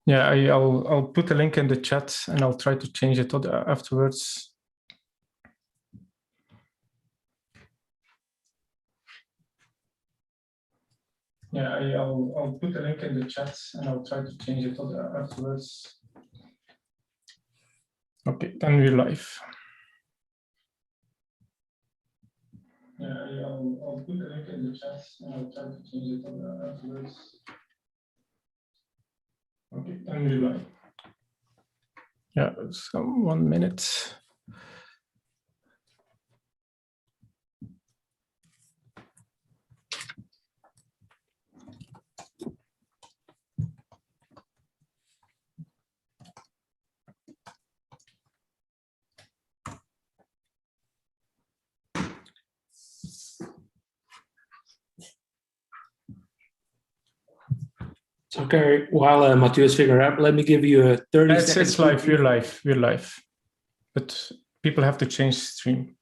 Yeah, I'll put a link in the chat and I'll try to change it afterwards. Yeah, I'll put a link in the chat and I'll try to change it afterwards. Okay, then we're live. Yeah, I'll put a link in the chat and I'll try to change it afterwards. Okay, then we're live. Yeah, so 1 minute. So, Kerry, while Mathieu is figuring out, let me give you a 30 seconds. It's live, we're live. But people have to change stream.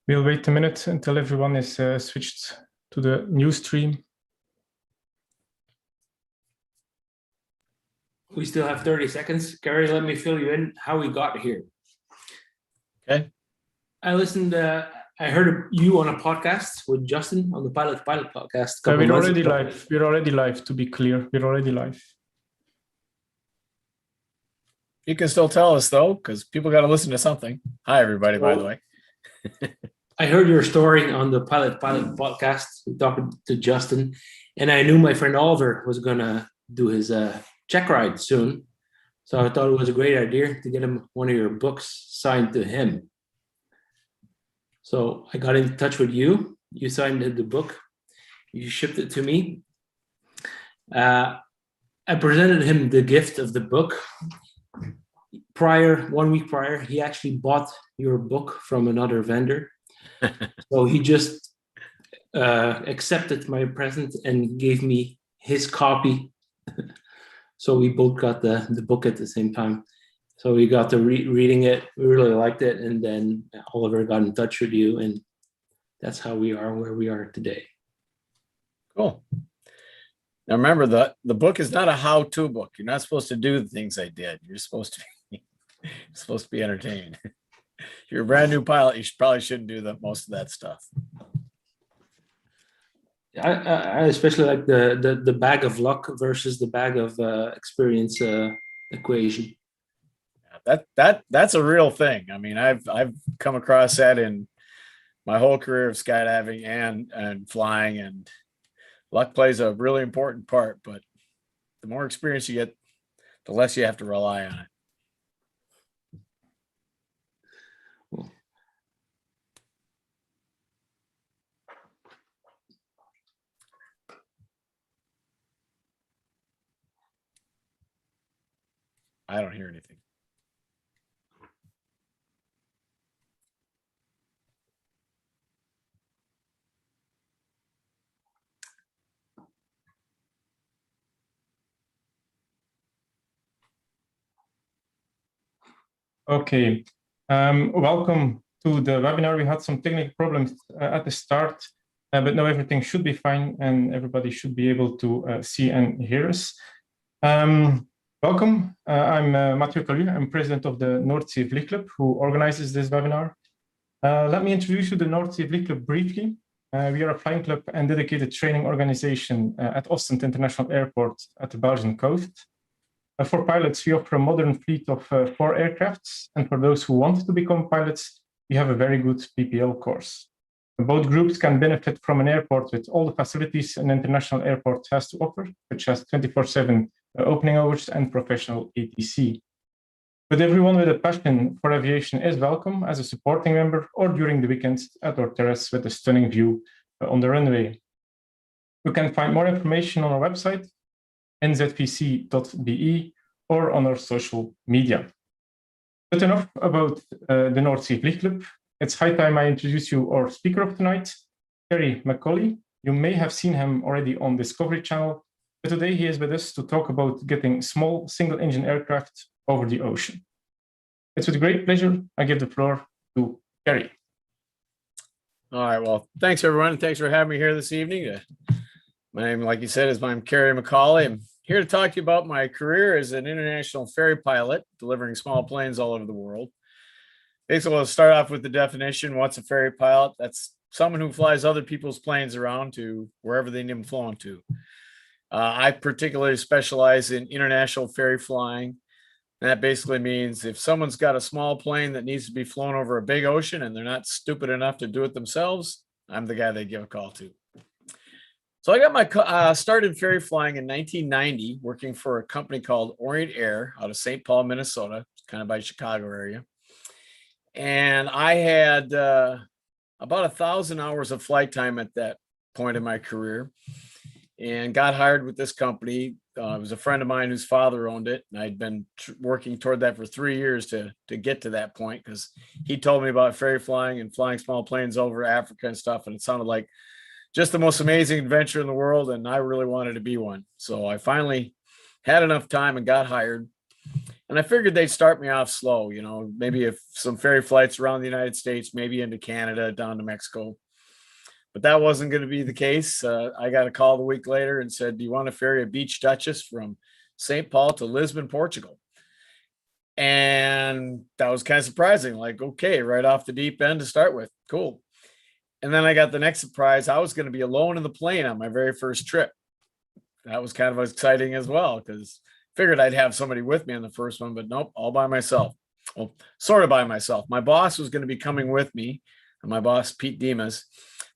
We'll wait a minute until everyone is switched to the new stream. We still have 30 seconds. Kerry, let me fill you in how we got here. Okay. I listened, I heard you on a podcast with Justin on the Pilot podcast. We're already live. We're already live, to be clear. We're already live. You can still tell us, though, because people got to listen to something. Hi, everybody, by the way. I heard your story on the Pilot podcast, talking to Justin, and I knew my friend Oliver was going to do his check ride soon. So I thought it was a great idea to get him one of your books signed to him. So I got in touch with you. You signed the book. You shipped it to me. I presented him the gift of the book. 1 week prior, he actually bought your book from another vendor. So he just accepted my present and gave me his copy. So we both got the book at the same time. So we got to reading it. We really liked it. And then Oliver got in touch with you. And that's how we are where we are today. Cool. Now remember, the book is not a how-to book. You're not supposed to do the things I did. You're supposed to be entertained. If you're a brand new pilot, you probably shouldn't do most of that stuff. I especially like the bag of luck versus the bag of experience equation. That's a real thing. I mean, I've come across that in my whole career of skydiving and flying, and luck plays a really important part. But the more experience you get, the less you have to rely on it. I don't hear anything. Okay, welcome to the webinar. We had some technical problems at the start, but now everything should be fine and everybody should be able to see and hear us. Welcome, I'm Mathieu Collier. I'm president of the North Sea Vlieg Club, who organizes this webinar. Let me introduce you to the North Sea Vlieg Club briefly. We are a flying club and dedicated training organization at Ostend International Airport at the Belgian coast. For pilots, we offer a modern fleet of 4 aircrafts, and for those who want to become pilots, we have a very good PPL course. Both groups can benefit from an airport with all the facilities an international airport has to offer, such as 24/7 opening hours and professional ATC. But everyone with a passion for aviation is welcome as a supporting member or during the weekends at our terrace with a stunning view on the runway. You can find more information on our website, nzpc.be, or on our social media. But enough about the North Sea Vliegclub. It's high time I introduce you our speaker of tonight, Kerry McCauley. You may have seen him already on Discovery Channel, but today he is with us to talk about getting small single-engine aircraft over the ocean. It's with great pleasure I give the floor to Kerry. All right. Well, thanks everyone. Thanks for having me here this evening. My name, like you said, is Kerry McCauley. I'm here to talk to you about my career as an international ferry pilot, delivering small planes all over the world. Basically, we'll start off with the definition. What's a ferry pilot? That's someone who flies other people's planes around to wherever they need them flown to. I particularly specialize in international ferry flying. That basically means if someone's got a small plane that needs to be flown over a big ocean and they're not stupid enough to do it themselves, I'm the guy they give a call to. So I got my started ferry flying in 1990, working for a company called Orient Air out of St. Paul, Minnesota, kind of by Chicago area. And I had about 1,000 hours of flight time at that point in my career, and got hired with this company. It was a friend of mine whose father owned it, and I'd been working toward that for 3 years to get to that point, because he told me about ferry flying and flying small planes over Africa and stuff, and it sounded like just the most amazing adventure in the world, and I really wanted to be one. So I finally had enough time and got hired, and I figured they'd start me off slow, you know, maybe if some ferry flights around the United States, maybe into Canada, down to Mexico. But that wasn't going to be the case. I got a call the week later and said, do you want to ferry a Beach Duchess from St. Paul to Lisbon, Portugal? And that was kind of surprising. Like, okay, right off the deep end to start with. Cool. And then I got the next surprise. I was going to be alone in the plane on my very first trip. That was kind of exciting as well, because figured I'd have somebody with me on the first one, but nope, all by myself. Well, sort of by myself. My boss was going to be coming with me, and my boss, Pete Demas,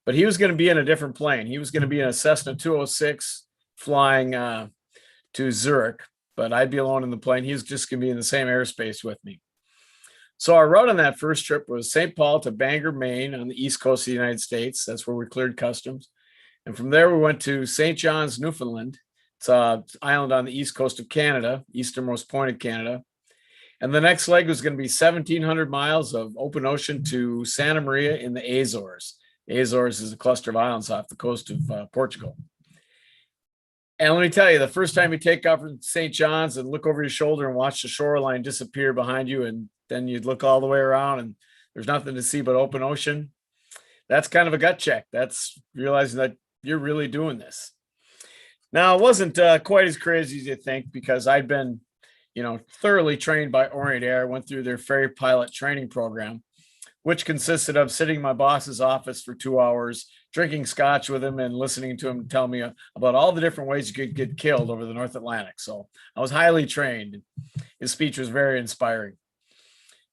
but he was going to be in a different plane. He was going to be in a Cessna 206 flying to Zurich, but I'd be alone in the plane. He was just going to be in the same airspace with me. So our route on that first trip was St. Paul to Bangor, Maine, on the east coast of the United States. That's where we cleared customs. And from there, we went to St. John's, Newfoundland. It's an island on the east coast of Canada, easternmost point of Canada. And the next leg was going to be 1,700 miles of open ocean to Santa Maria in the Azores. The Azores is a cluster of islands off the coast of Portugal. And let me tell you, the first time you take off from St. John's and look over your shoulder and watch the shoreline disappear behind you, and then you'd look all the way around and there's nothing to see but open ocean, that's kind of a gut check. That's realizing that you're really doing this. Now, it wasn't quite as crazy as you think, because I'd been, you know, thoroughly trained by Orient Air, went through their ferry pilot training program, which consisted of sitting in my boss's office for 2 hours, drinking scotch with him and listening to him tell me about all the different ways you could get killed over the North Atlantic. So I was highly trained. His speech was very inspiring.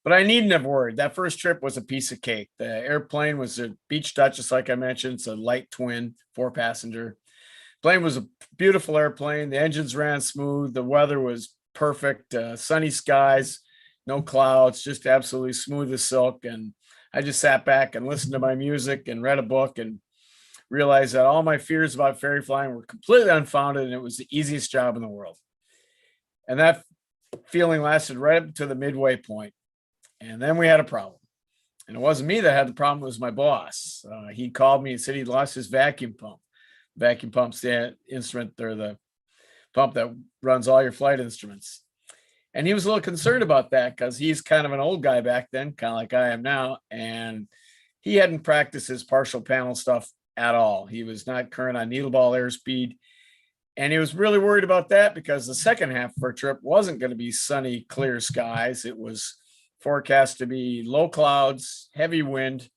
But I needn't have worried. That first trip was a piece of cake. The airplane was a Beach Duchess, like I mentioned. It's a light twin, 4-passenger. Plane was a beautiful airplane. The engines ran smooth. The weather was perfect. Sunny skies, no clouds, just absolutely smooth as silk. And I just sat back and listened to my music and read a book and realized that all my fears about ferry flying were completely unfounded, and it was the easiest job in the world. And that feeling lasted right up to the midway point. And then we had a problem. And it wasn't me that had the problem, it was my boss. He called me and said he'd lost his vacuum pump. Vacuum pump's the instrument, or the pump that runs all your flight instruments. And he was a little concerned about that, because he's kind of an old guy back then, kind of like I am now. And he hadn't practiced his partial panel stuff at all. He was not current on needle ball airspeed. And he was really worried about that, because the second half of our trip wasn't going to be sunny, clear skies. It was forecast to be low clouds, heavy wind,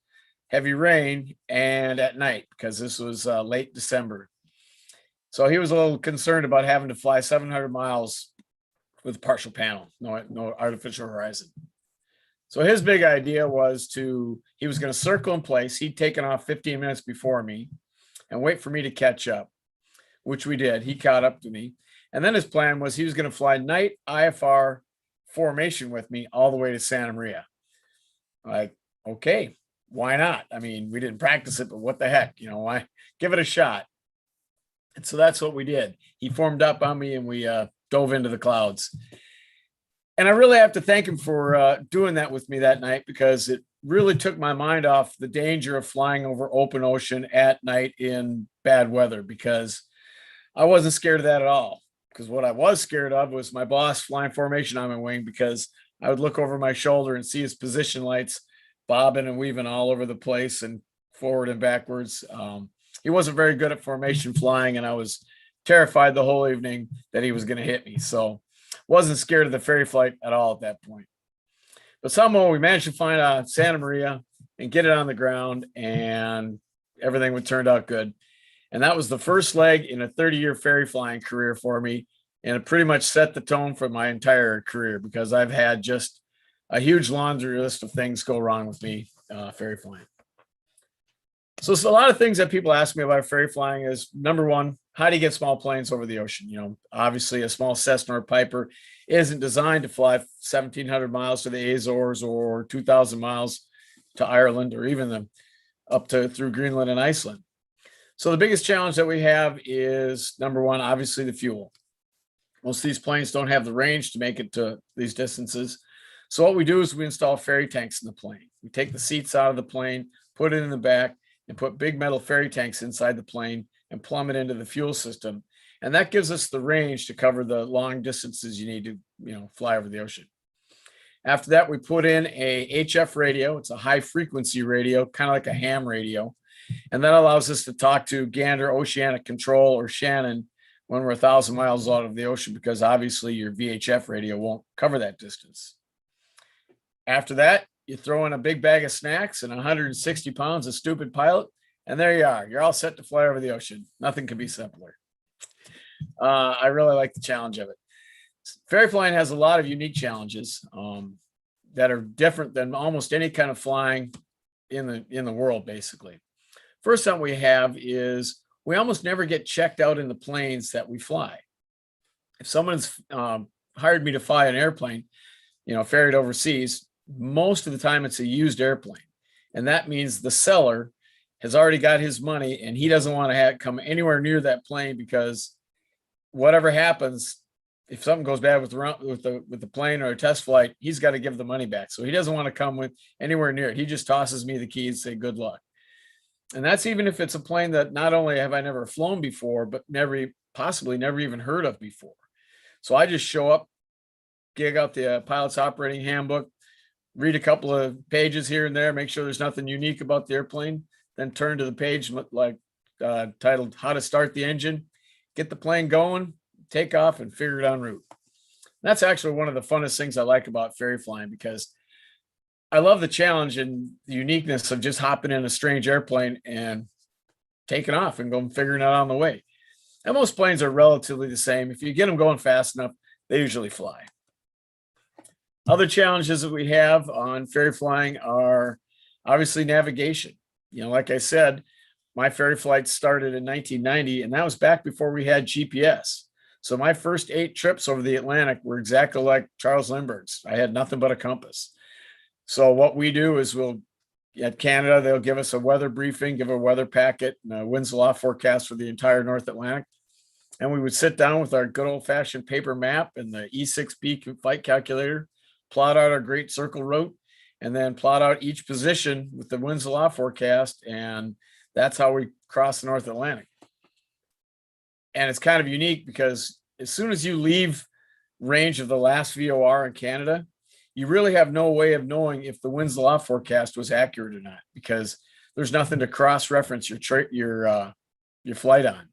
heavy rain, and at night, because this was late December. So he was a little concerned about having to fly 700 miles with partial panel, no artificial horizon. So his big idea was he was going to circle in place. He'd taken off 15 minutes before me and wait for me to catch up, which we did. He caught up to me. And then his plan was he was going to fly night IFR formation with me all the way to Santa Maria. Like, okay, why not? I mean, we didn't practice it, but what the heck, why give it a shot? And so that's what we did. He formed up on me and we dove into the clouds. And I really have to thank him for doing that with me that night, because it really took my mind off the danger of flying over open ocean at night in bad weather, because I wasn't scared of that at all. Because what I was scared of was my boss flying formation on my wing, because I would look over my shoulder and see his position lights bobbing and weaving all over the place and forward and backwards. He wasn't very good at formation flying, and I was terrified the whole evening that he was going to hit me. So wasn't scared of the ferry flight at all at that point. But somehow we managed to find Santa Maria and get it on the ground, and everything would turn out good. And that was the first leg in a 30-year ferry flying career for me. And it pretty much set the tone for my entire career, because I've had just a huge laundry list of things go wrong with me ferry flying. So it's a lot of things that people ask me about ferry flying is, number one, how do you get small planes over the ocean? Obviously a small Cessna or Piper isn't designed to fly 1,700 miles to the Azores or 2,000 miles to Ireland, or even up to through Greenland and Iceland. So the biggest challenge that we have is, number one, obviously the fuel. Most of these planes don't have the range to make it to these distances. So what we do is we install ferry tanks in the plane. We take the seats out of the plane, put it in the back, and put big metal ferry tanks inside the plane and plumb it into the fuel system. And that gives us the range to cover the long distances you need to, fly over the ocean. After that, we put in a HF radio. It's a high frequency radio, kind of like a ham radio. And that allows us to talk to Gander Oceanic Control, or Shannon, when we're 1,000 miles out of the ocean, because obviously your VHF radio won't cover that distance. After that, you throw in a big bag of snacks and 160 pounds of stupid pilot, and there you are. You're all set to fly over the ocean. Nothing could be simpler. I really like the challenge of it. Ferry flying has a lot of unique challenges that are different than almost any kind of flying in the world, basically. First thing we have is we almost never get checked out in the planes that we fly. If someone's hired me to fly an airplane, ferried overseas, most of the time it's a used airplane. And that means the seller has already got his money and he doesn't want to come anywhere near that plane, because whatever happens, if something goes bad with the plane or a test flight, he's got to give the money back. So he doesn't want to come with anywhere near it. He just tosses me the keys, say good luck. And that's even if it's a plane that not only have I never flown before, but possibly never even heard of before. So I just show up, gig out the pilot's operating handbook, read a couple of pages here and there, make sure there's nothing unique about the airplane, then turn to the page titled How to Start the Engine, get the plane going, take off, and figure it en route. That's actually one of the funnest things I like about ferry flying, because I love the challenge and the uniqueness of just hopping in a strange airplane and taking off and going figuring it out on the way. And most planes are relatively the same. If you get them going fast enough, they usually fly. Other challenges that we have on ferry flying are obviously navigation. Like I said, my ferry flight started in 1990, and that was back before we had GPS. So my first 8 trips over the Atlantic were exactly like Charles Lindbergh's. I had nothing but a compass. So what we do is at Canada, they'll give us a weather briefing, give a weather packet, and a winds and law forecast for the entire North Atlantic. And we would sit down with our good old-fashioned paper map and the E6B flight calculator, plot out our great circle route, and then plot out each position with the winds and law forecast. And that's how we cross the North Atlantic. And it's kind of unique because as soon as you leave range of the last VOR in Canada, you really have no way of knowing if the winds and law forecast was accurate or not, because there's nothing to cross-reference your flight on.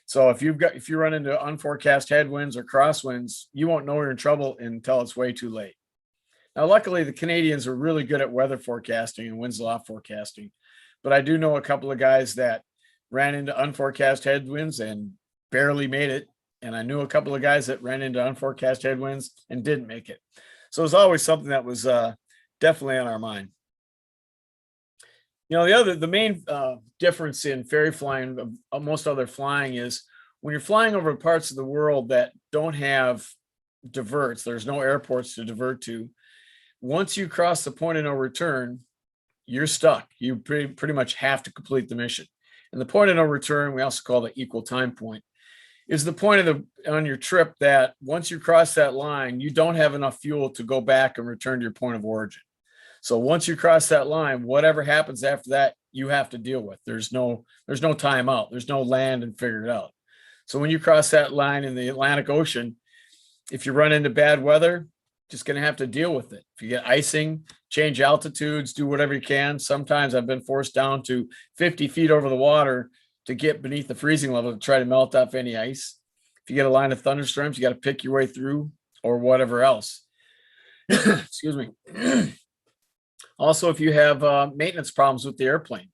So if you run into unforecast headwinds or crosswinds, you won't know you're in trouble until it's way too late. Now, luckily, the Canadians are really good at weather forecasting and winds and law forecasting, but I do know a couple of guys that ran into unforecast headwinds and barely made it, and I knew a couple of guys that ran into unforecast headwinds and didn't make it. So it's always something that was definitely on our mind. The main difference in ferry flying of most other flying is when you're flying over parts of the world that don't have diverts. There's no airports to divert to. Once you cross the point of no return, you're stuck. You pretty much have to complete the mission. And the point of no return, we also call the equal time point, is the point of on your trip that once you cross that line, you don't have enough fuel to go back and return to your point of origin. So once you cross that line, whatever happens after that, you have to deal with. There's no time out. There's no land and figure it out. So when you cross that line in the Atlantic Ocean, if you run into bad weather, just going to have to deal with it. If you get icing, change altitudes, do whatever you can. Sometimes I've been forced down to 50 feet over the water to get beneath the freezing level to try to melt off any ice. If you get a line of thunderstorms, you got to pick your way through or whatever else. Excuse me. Also, if you have maintenance problems with the airplane,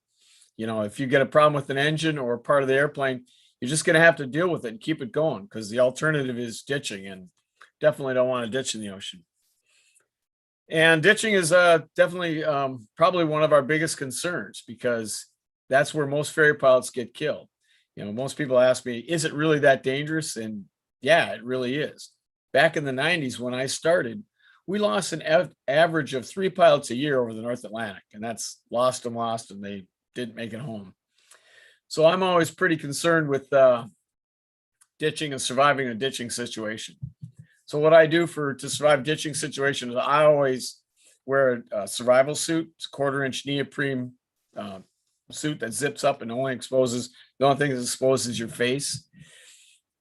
if you get a problem with an engine or part of the airplane, you're just going to have to deal with it and keep it going, because the alternative is ditching, and definitely don't want to ditch in the ocean. And ditching is definitely probably one of our biggest concerns, because that's where most ferry pilots get killed. Most people ask me, is it really that dangerous? And yeah, it really is. Back in the 90s, when I started, we lost an average of 3 pilots a year over the North Atlantic, and that's lost, and they didn't make it home. So I'm always pretty concerned with ditching and surviving a ditching situation. So what I do to survive ditching situations, I always wear a survival suit. It's a 1/4-inch neoprene suit that zips up and the only thing that exposes your face.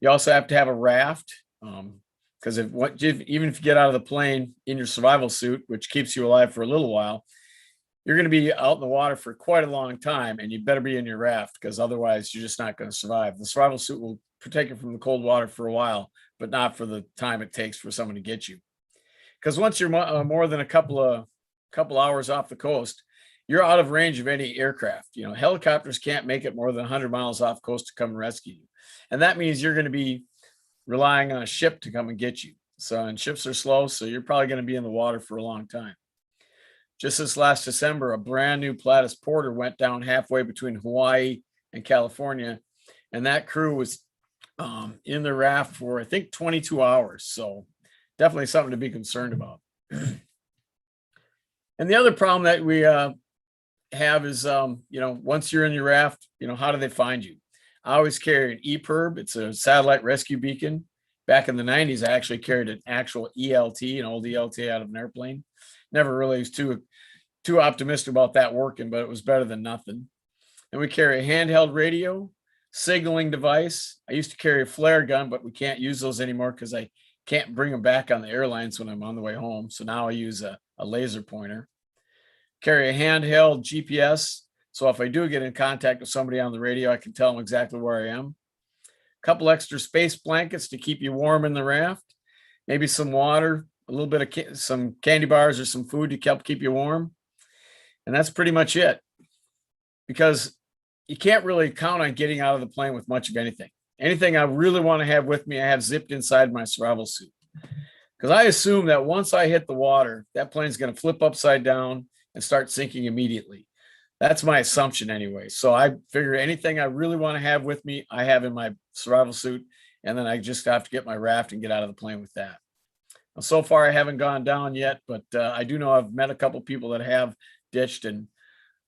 You also have to have a raft, because even if you get out of the plane in your survival suit, which keeps you alive for a little while, you're going to be out in the water for quite a long time, and you better be in your raft, because otherwise you're just not going to survive. The survival suit will protect you from the cold water for a while, but not for the time it takes for someone to get you. Because once you're more than a couple hours off the coast, you're out of range of any aircraft. Helicopters can't make it more than 100 miles off coast to come and rescue you. And that means you're going to be relying on a ship to come and get you. And ships are slow, so you're probably going to be in the water for a long time. Just this last December, a brand new Pilatus Porter went down halfway between Hawaii and California, and that crew was in the raft for, I think, 22 hours. So definitely something to be concerned about. And the other problem that we have is, once you're in your raft, how do they find you? I always carry an EPIRB. It's a satellite rescue beacon. Back in the 90s, I actually carried an actual ELT, an old ELT out of an airplane. Never really was too optimistic about that working, but it was better than nothing. And we carry a handheld radio, signaling device. I used to carry a flare gun, but we can't use those anymore because I can't bring them back on the airlines when I'm on the way home. So now I use a laser pointer. Carry a handheld GPS. So if I do get in contact with somebody on the radio, I can tell them exactly where I am. A couple extra space blankets to keep you warm in the raft. Maybe some water, a little bit of some candy bars or some food to help keep you warm. And that's pretty much it. Because you can't really count on getting out of the plane with much of anything. Anything I really want to have with me, I have zipped inside my survival suit. Because I assume that once I hit the water, that plane's going to flip upside down and start sinking immediately. That's my assumption anyway. So I figure anything I really want to have with me, I have in my survival suit. And then I just have to get my raft and get out of the plane with that. Now, so far, I haven't gone down yet, but I do know I've met a couple people that have ditched, and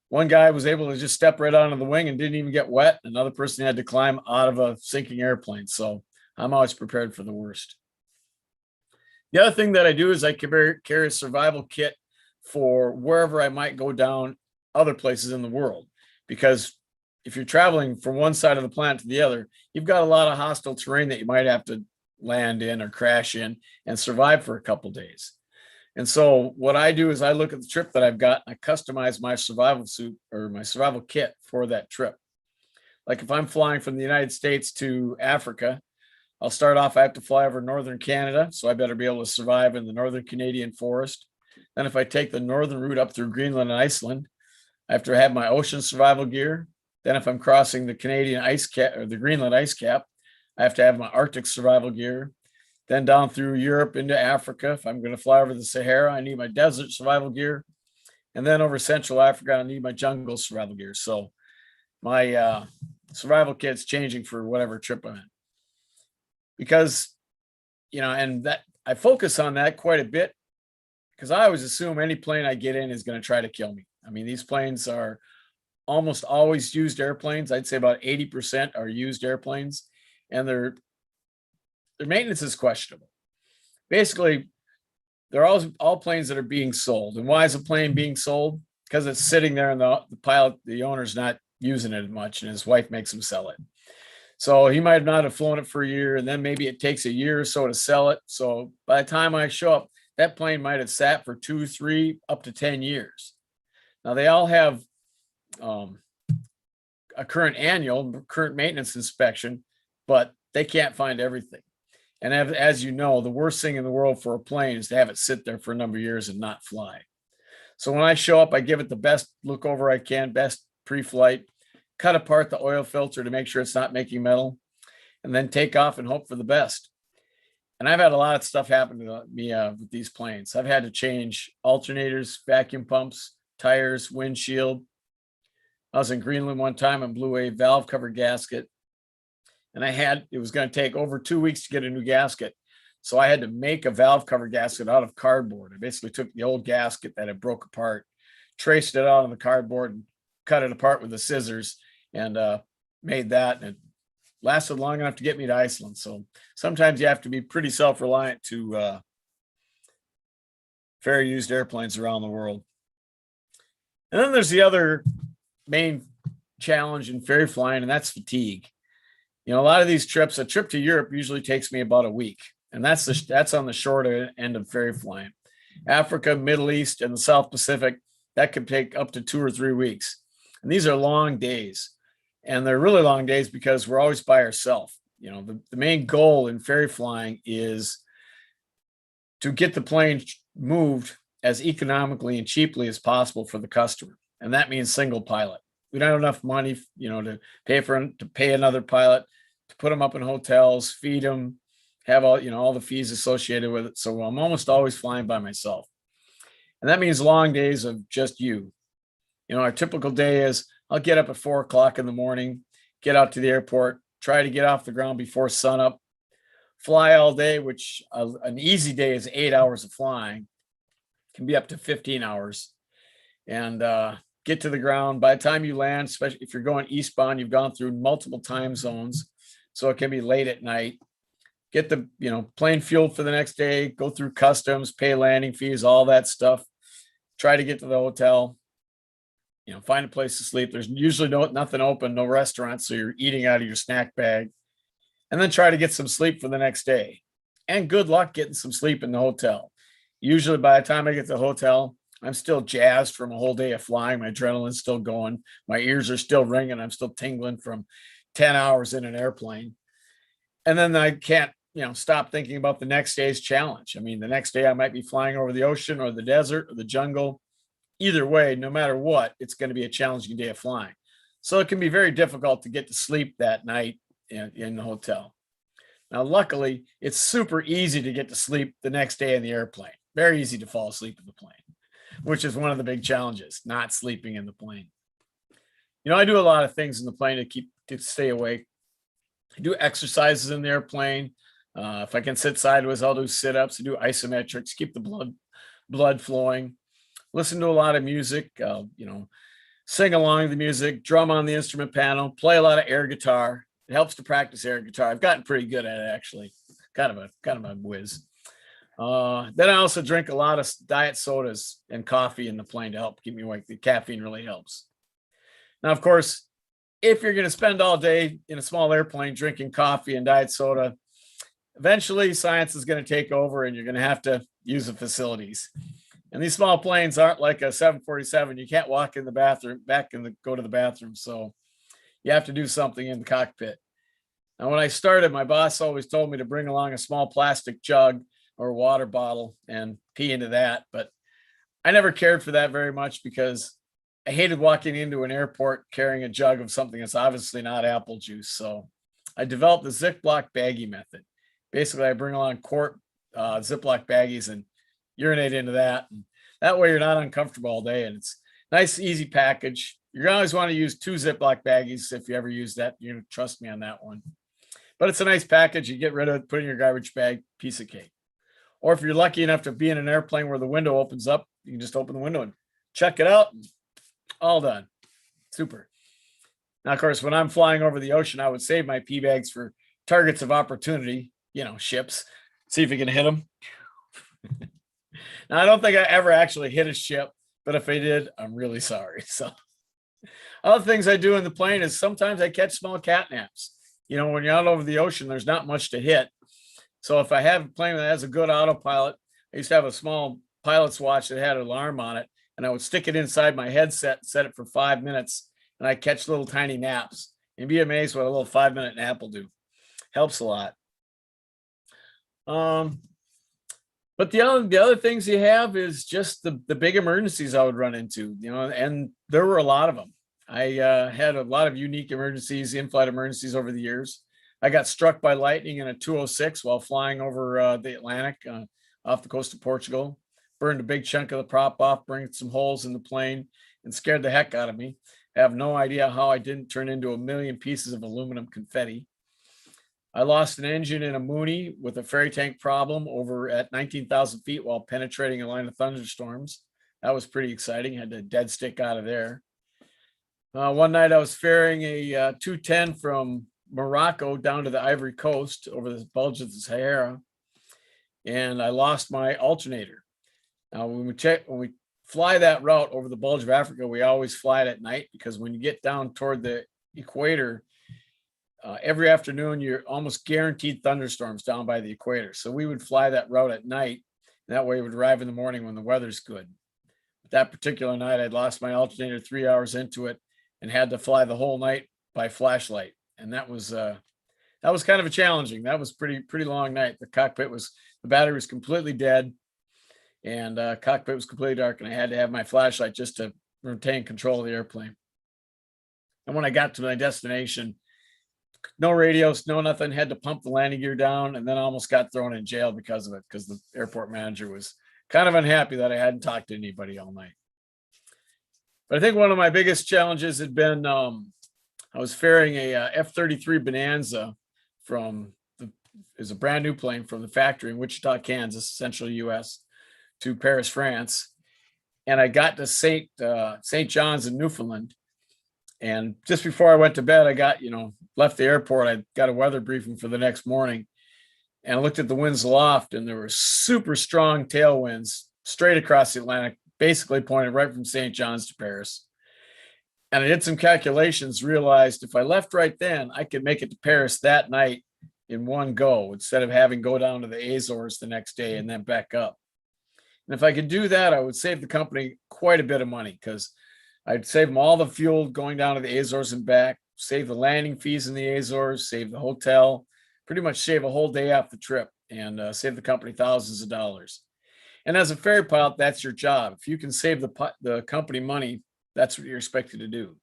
one guy was able to just step right onto the wing and didn't even get wet. Another person had to climb out of a sinking airplane. So I'm always prepared for the worst. The other thing that I do is I carry a survival kit for wherever I might go down other places in the world. Because if you're traveling from one side of the planet to the other, you've got a lot of hostile terrain that you might have to land in or crash in and survive for a couple days. And so what I do is I look at the trip that I've got and I customize my survival suit or my survival kit for that trip. Like if I'm flying from the United States to Africa, I'll start off, I have to fly over northern Canada, so I better be able to survive in the northern Canadian forest. Then if I take the northern route up through Greenland and Iceland, I have to have my ocean survival gear. Then if I'm crossing the Canadian ice cap or the Greenland ice cap, I have to have my Arctic survival gear. Then down through Europe into Africa. If I'm going to fly over the Sahara, I need my desert survival gear. And then over Central Africa, I need my jungle survival gear. So my survival kit's changing for whatever trip I'm in. Because and that I focus on that quite a bit because I always assume any plane I get in is going to try to kill me. I mean, these planes are almost always used airplanes. I'd say about 80% are used airplanes, and their maintenance is questionable. Basically, they're all planes that are being sold. And why is a plane being sold? Because it's sitting there and the owner's not using it much, and his wife makes him sell it. So he might not have flown it for a year, and then maybe it takes a year or so to sell it. So by the time I show up, that plane might have sat for 2, 3, up to 10 years. Now they all have a current maintenance inspection, but they can't find everything. And as you know, the worst thing in the world for a plane is to have it sit there for a number of years and not fly. So when I show up, I give it the best look over I can, best pre-flight, cut apart the oil filter to make sure it's not making metal, and then take off and hope for the best. And I've had a lot of stuff happen to me with these planes. I've had to change alternators, vacuum pumps, tires, windshield. I was in Greenland one time and blew a valve cover gasket. And it was going to take over 2 weeks to get a new gasket. So I had to make a valve cover gasket out of cardboard. I basically took the old gasket that had broke apart, traced it out on the cardboard, and cut it apart with the scissors, and made that. And it lasted long enough to get me to Iceland. So sometimes you have to be pretty self-reliant to ferry used airplanes around the world. And then there's the other main challenge in ferry flying, and that's fatigue. A lot of these trips, a trip to Europe usually takes me about a week, and that's on the shorter end of ferry flying. Africa, Middle East, and the South Pacific, that could take up to 2 or 3 weeks. And these are long days, and they're really long days because we're always by ourselves. The main goal in ferry flying is to get the plane moved as economically and cheaply as possible for the customer. And that means single pilot. We don't have enough money, to pay another pilot, to put them up in hotels, feed them, have all the fees associated with it. So I'm almost always flying by myself. And that means long days of just you. Our typical day is I'll get up at 4 o'clock in the morning, get out to the airport, try to get off the ground before sunup, fly all day, which an easy day is 8 hours of flying, can be up to 15 hours, and get to the ground. By the time you land, especially if you're going eastbound, you've gone through multiple time zones, so it can be late at night. Get the plane fueled for the next day, go through customs, pay landing fees, all that stuff. Try to get to the hotel, find a place to sleep. There's usually nothing open, no restaurants, so you're eating out of your snack bag, and then try to get some sleep for the next day. And good luck getting some sleep in the hotel. Usually by the time I get to the hotel, I'm still jazzed from a whole day of flying. My adrenaline's still going. My ears are still ringing. I'm still tingling from 10 hours in an airplane. And then I can't, stop thinking about the next day's challenge. I mean, the next day I might be flying over the ocean or the desert or the jungle. Either way, no matter what, it's going to be a challenging day of flying. So it can be very difficult to get to sleep that night in the hotel. Now, luckily, it's super easy to get to sleep the next day in the airplane. Very easy to fall asleep in the plane, which is one of the big challenges, not sleeping in the plane. I do a lot of things in the plane to stay awake. I do exercises in the airplane. If I can sit sideways, I'll do sit-ups, I do isometrics, keep the blood flowing. Listen to a lot of music, sing along to the music, drum on the instrument panel, play a lot of air guitar. It helps to practice air guitar. I've gotten pretty good at it, actually. Kind of a whiz. Then I also drink a lot of diet sodas and coffee in the plane to help keep me awake. The caffeine really helps. Now, of course, if you're going to spend all day in a small airplane drinking coffee and diet soda, eventually science is going to take over and you're going to have to use the facilities. And these small planes aren't like a 747. You can't walk in the bathroom, go to the bathroom. So you have to do something in the cockpit. Now, when I started, my boss always told me to bring along a small plastic jug or water bottle and pee into that. But I never cared for that very much because I hated walking into an airport carrying a jug of something that's obviously not apple juice. So I developed the Ziploc baggie method. Basically, I bring along quart Ziploc baggies and urinate into that. And that way you're not uncomfortable all day. And it's nice, easy package. You're going to always want to use 2 Ziploc baggies if you ever use that. Trust me on that one. but it's a nice package. You get rid of it, put it in your garbage bag, piece of cake. Or if you're lucky enough to be in an airplane where the window opens up, you can just open the window and check it out. All done. Super. Now, of course, when I'm flying over the ocean, I would save my pee bags for targets of opportunity, ships, see if you can hit them. Now, I don't think I ever actually hit a ship, but if I did, I'm really sorry. So other things I do in the plane is sometimes I catch small catnaps. When you're out over the ocean, there's not much to hit. So if I have a plane that has a good autopilot, I used to have a small pilot's watch that had an alarm on it, and I would stick it inside my headset, set it for 5 minutes, and I catch little tiny naps. You'd be amazed what a little 5-minute nap will do. Helps a lot. But the other things you have is just the big emergencies I would run into, and there were a lot of them. I had a lot of unique emergencies, in-flight emergencies over the years. I got struck by lightning in a 206 while flying over the Atlantic off the coast of Portugal. Burned a big chunk of the prop off, burned some holes in the plane, and scared the heck out of me. I have no idea how I didn't turn into a million pieces of aluminum confetti. I lost an engine in a Mooney with a ferry tank problem over at 19,000 feet while penetrating a line of thunderstorms. That was pretty exciting. Had to dead stick out of there. One night I was ferrying a 210 from Morocco down to the Ivory Coast over the bulge of the Sahara, and I lost my alternator. Now, when we fly that route over the bulge of Africa, we always fly it at night because when you get down toward the equator, every afternoon you're almost guaranteed thunderstorms down by the equator. So we would fly that route at night, and that way we would arrive in the morning when the weather's good. But that particular night, I'd lost my alternator 3 hours into it and had to fly the whole night by flashlight. And that was kind of challenging. That was pretty long night. The battery was completely dead, and cockpit was completely dark, and I had to have my flashlight just to retain control of the airplane. And when I got to my destination, no radios, no nothing, had to pump the landing gear down, and then almost got thrown in jail because of it, because the airport manager was kind of unhappy that I hadn't talked to anybody all night. But I think one of my biggest challenges had been I was ferrying a F-33 Bonanza is a brand new plane from the factory in Wichita, Kansas, central U.S., to Paris, France. And I got to St. John's in Newfoundland. And just before I went to bed, left the airport. I got a weather briefing for the next morning, and I looked at the winds aloft, and there were super strong tailwinds straight across the Atlantic, basically pointed right from St. John's to Paris. And I did some calculations, realized if I left right then, I could make it to Paris that night in one go instead of having go down to the Azores the next day and then back up. And if I could do that, I would save the company quite a bit of money, because I'd save them all the fuel going down to the Azores and back, save the landing fees in the Azores, save the hotel, pretty much save a whole day off the trip, and save the company thousands of dollars. And as a ferry pilot, that's your job. If you can save the company money, that's what you're expected to do.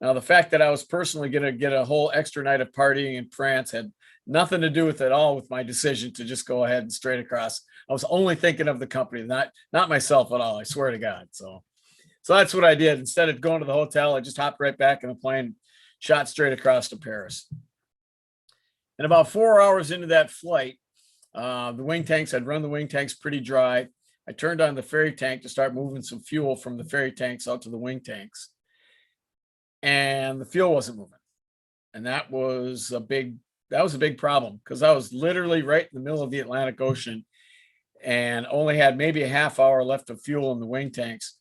Now, the fact that I was personally going to get a whole extra night of partying in France had nothing to do with it all with my decision to just go ahead and straight across. I was only thinking of the company, not myself at all. I swear to God. So that's what I did. Instead of going to the hotel, I just hopped right back in the plane, shot straight across to Paris. And about 4 hours into that flight, the wing tanks, I'd run the wing tanks pretty dry. I turned on the ferry tank to start moving some fuel from the ferry tanks out to the wing tanks. And the fuel wasn't moving. And that was a big problem, because I was literally right in the middle of the Atlantic Ocean and only had maybe a half hour left of fuel in the wing tanks.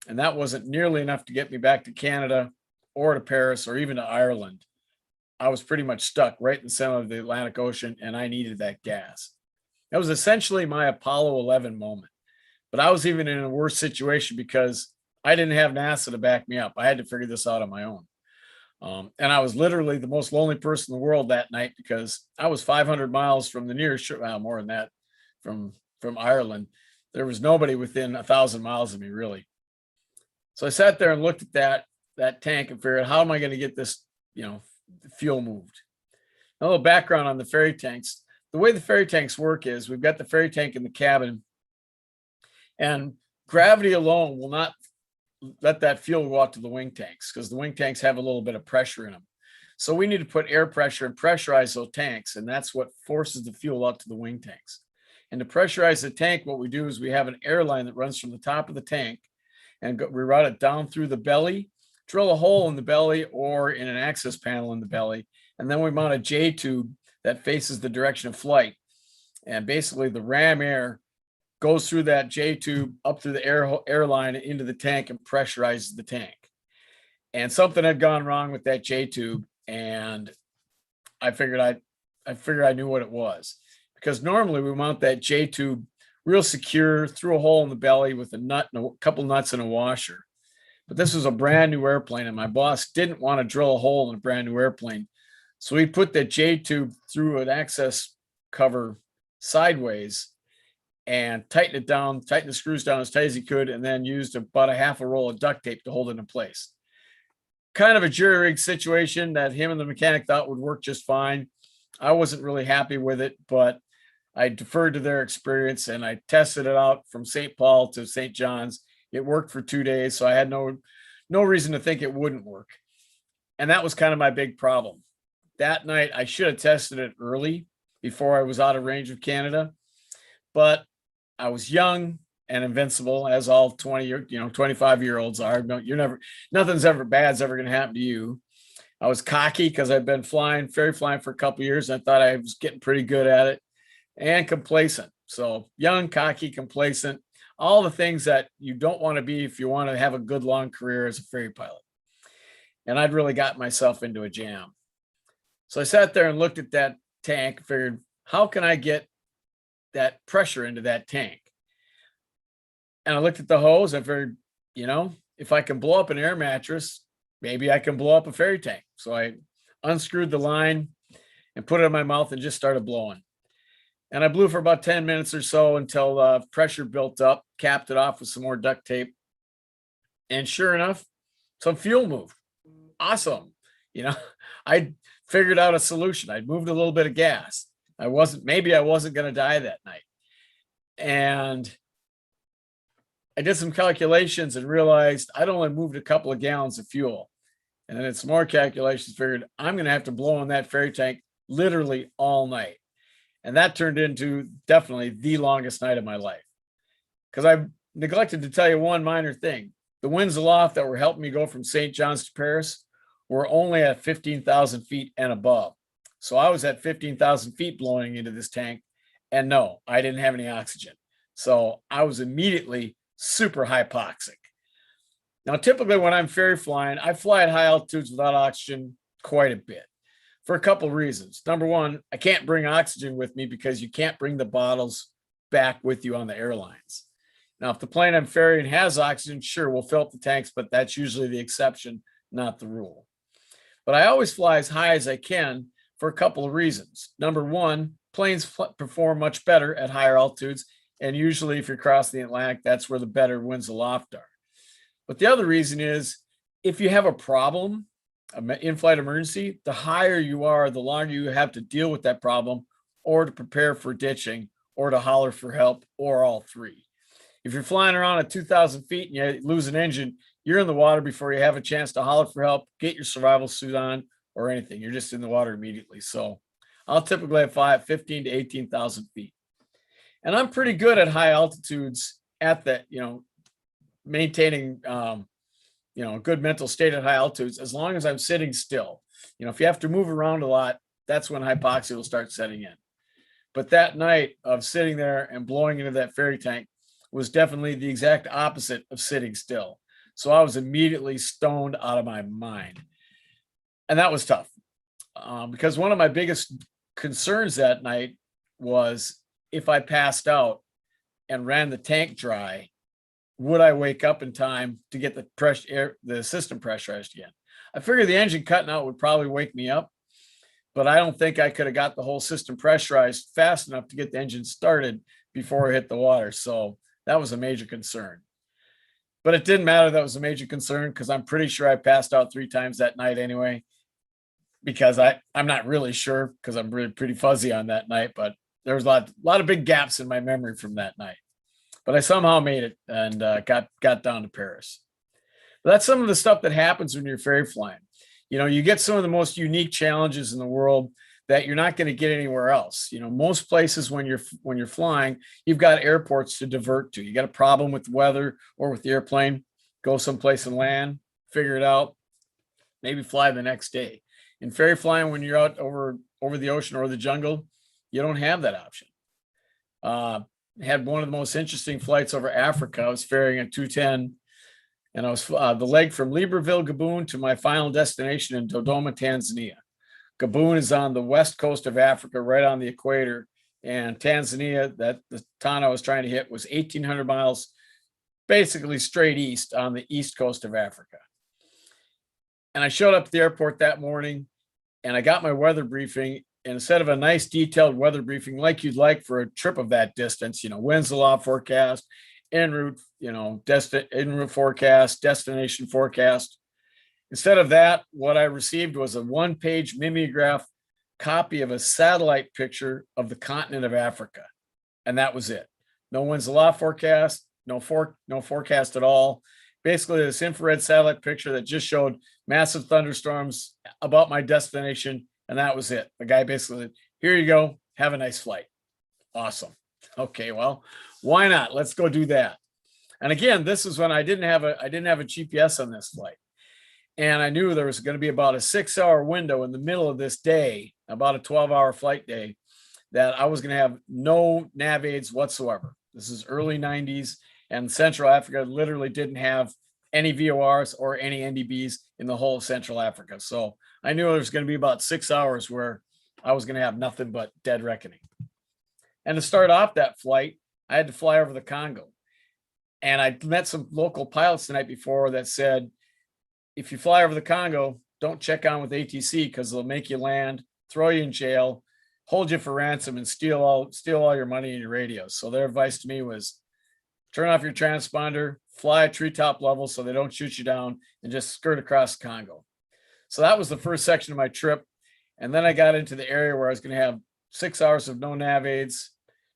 And that wasn't nearly enough to get me back to Canada or to Paris or even to Ireland. I was pretty much stuck right in the center of the Atlantic Ocean, and I needed that gas. That was essentially my Apollo 11 moment. But I was even in a worse situation because I didn't have NASA to back me up. I had to figure this out on my own. And I was literally the most lonely person in the world that night, because I was 500 miles from the nearest shore, well, more than that, from Ireland. There was nobody within 1,000 miles of me, really. So I sat there and looked at that tank and figured, how am I going to get this, fuel moved? A little background on the ferry tanks. The way the ferry tanks work is we've got the ferry tank in the cabin, and gravity alone will not let that fuel go out to the wing tanks, because the wing tanks have a little bit of pressure in them. So we need to put air pressure and pressurize those tanks. And that's what forces the fuel out to the wing tanks. And to pressurize the tank, what we do is we have an air line that runs from the top of the tank and we route it down through the belly, drill a hole in the belly or in an access panel in the belly. And then we mount a J tube that faces the direction of flight. And basically the ram air goes through that J tube up through the air line into the tank and pressurizes the tank. And something had gone wrong with that J tube, and I figured I knew what it was, because normally we mount that J tube real secure through a hole in the belly with a nut and a couple nuts and a washer. But this was a brand new airplane, and my boss didn't want to drill a hole in a brand new airplane. So he put that J tube through an access cover sideways and tightened it down, tightened the screws down as tight as he could, and then used about a half a roll of duct tape to hold it in place. Kind of a jury rig situation that him and the mechanic thought would work just fine. I wasn't really happy with it, but I deferred to their experience and I tested it out from St. Paul to St. John's. It worked for 2 days, so I had no reason to think it wouldn't work. And that was kind of my big problem. That night, I should have tested it early before I was out of range of Canada, but I was young and invincible, as all 25-year-olds are. Nothing's ever bad's ever going to happen to you. I was cocky because I've been ferry flying for a couple of years. And I thought I was getting pretty good at it, and complacent. So young, cocky, complacent, all the things that you don't want to be if you want to have a good long career as a ferry pilot. And I'd really got myself into a jam. So I sat there and looked at that tank, figured, how can I get that pressure into that tank? And I looked at the hose. I figured, if I can blow up an air mattress, maybe I can blow up a ferry tank. So I unscrewed the line and put it in my mouth and just started blowing. And I blew for about 10 minutes or so until pressure built up, capped it off with some more duct tape. And sure enough, some fuel moved. Awesome. I figured out a solution. I'd moved a little bit of gas. Maybe I wasn't going to die that night. And I did some calculations and realized I'd only moved a couple of gallons of fuel. And then it's more calculations, figured I'm going to have to blow in that ferry tank literally all night. And that turned into definitely the longest night of my life. Because I neglected to tell you one minor thing. The winds aloft that were helping me go from St. John's to Paris were only at 15,000 feet and above. So I was at 15,000 feet blowing into this tank. And no, I didn't have any oxygen. So I was immediately super hypoxic. Now, typically when I'm ferry flying, I fly at high altitudes without oxygen quite a bit for a couple of reasons. Number one, I can't bring oxygen with me because you can't bring the bottles back with you on the airlines. Now, if the plane I'm ferrying has oxygen, sure, we'll fill up the tanks, but that's usually the exception, not the rule. But I always fly as high as I can for a couple of reasons. Number one, planes perform much better at higher altitudes. And usually if you're crossing the Atlantic, that's where the better winds aloft are. But the other reason is if you have a problem, an in-flight emergency, the higher you are, the longer you have to deal with that problem or to prepare for ditching or to holler for help or all three. If you're flying around at 2,000 feet and you lose an engine, you're in the water before you have a chance to holler for help, get your survival suit on or anything. You're just in the water immediately. So I'll typically fly at 15 to 18,000 feet. And I'm pretty good at high altitudes at that, maintaining, a good mental state at high altitudes, as long as I'm sitting still. If you have to move around a lot, that's when hypoxia will start setting in. But that night of sitting there and blowing into that ferry tank was definitely the exact opposite of sitting still. So I was immediately stoned out of my mind. And that was tough because one of my biggest concerns that night was, if I passed out and ran the tank dry, would I wake up in time to get the system pressurized again? I figured the engine cutting out would probably wake me up, but I don't think I could have got the whole system pressurized fast enough to get the engine started before I hit the water. So that was a major concern. But it didn't matter that was a major concern because I'm pretty sure I passed out 3 times that night anyway, because I'm not really sure because I'm really pretty fuzzy on that night, but there was a lot of big gaps in my memory from that night, but I somehow made it and got down to Paris. But that's some of the stuff that happens when you're ferry flying. You know, you get some of the most unique challenges in the world that you're not going to get anywhere else. You know, most places when you're flying, you've got airports to divert to. You got a problem with weather or with the airplane, go someplace and land, figure it out, maybe fly the next day. In ferry flying, when you're out over the ocean or the jungle, you don't have that option. Had one of the most interesting flights over Africa. I was ferrying a 210, and I was the leg from Libreville, Gabon to my final destination in Dodoma, Tanzania. Gabon is on the west coast of Africa, right on the equator. And Tanzania, that the town I was trying to hit, was 1,800 miles, basically straight east on the east coast of Africa. And I showed up at the airport that morning, and I got my weather briefing. And instead of a nice detailed weather briefing like you'd like for a trip of that distance, you know, winds, the law forecast, en route, you know, en route forecast, destination forecast. Instead of that, what I received was a one-page mimeograph copy of a satellite picture of the continent of Africa. And that was it. No winds, the law forecast, no forecast at all. Basically, this infrared satellite picture that just showed massive thunderstorms about my destination. And that was it. The guy basically said, here you go. Have a nice flight. Awesome. Okay, well, why not? Let's go do that. And again, this is when I didn't have a GPS on this flight. And I knew there was going to be about a 6-hour window in the middle of this day, about a 12-hour flight day, that I was going to have no nav aids whatsoever. This is early 90s, and Central Africa literally didn't have any VORs or any NDBs in the whole of Central Africa. So I knew there was going to be about 6 hours where I was going to have nothing but dead reckoning. And to start off that flight, I had to fly over the Congo. And I met some local pilots the night before that said, if you fly over the Congo, don't check on with ATC because they'll make you land, throw you in jail, hold you for ransom, and steal all your money and your radios. So their advice to me was turn off your transponder, fly at treetop level so they don't shoot you down, and just skirt across the Congo. So that was the first section of my trip. And then I got into the area where I was going to have 6 hours of no nav aids,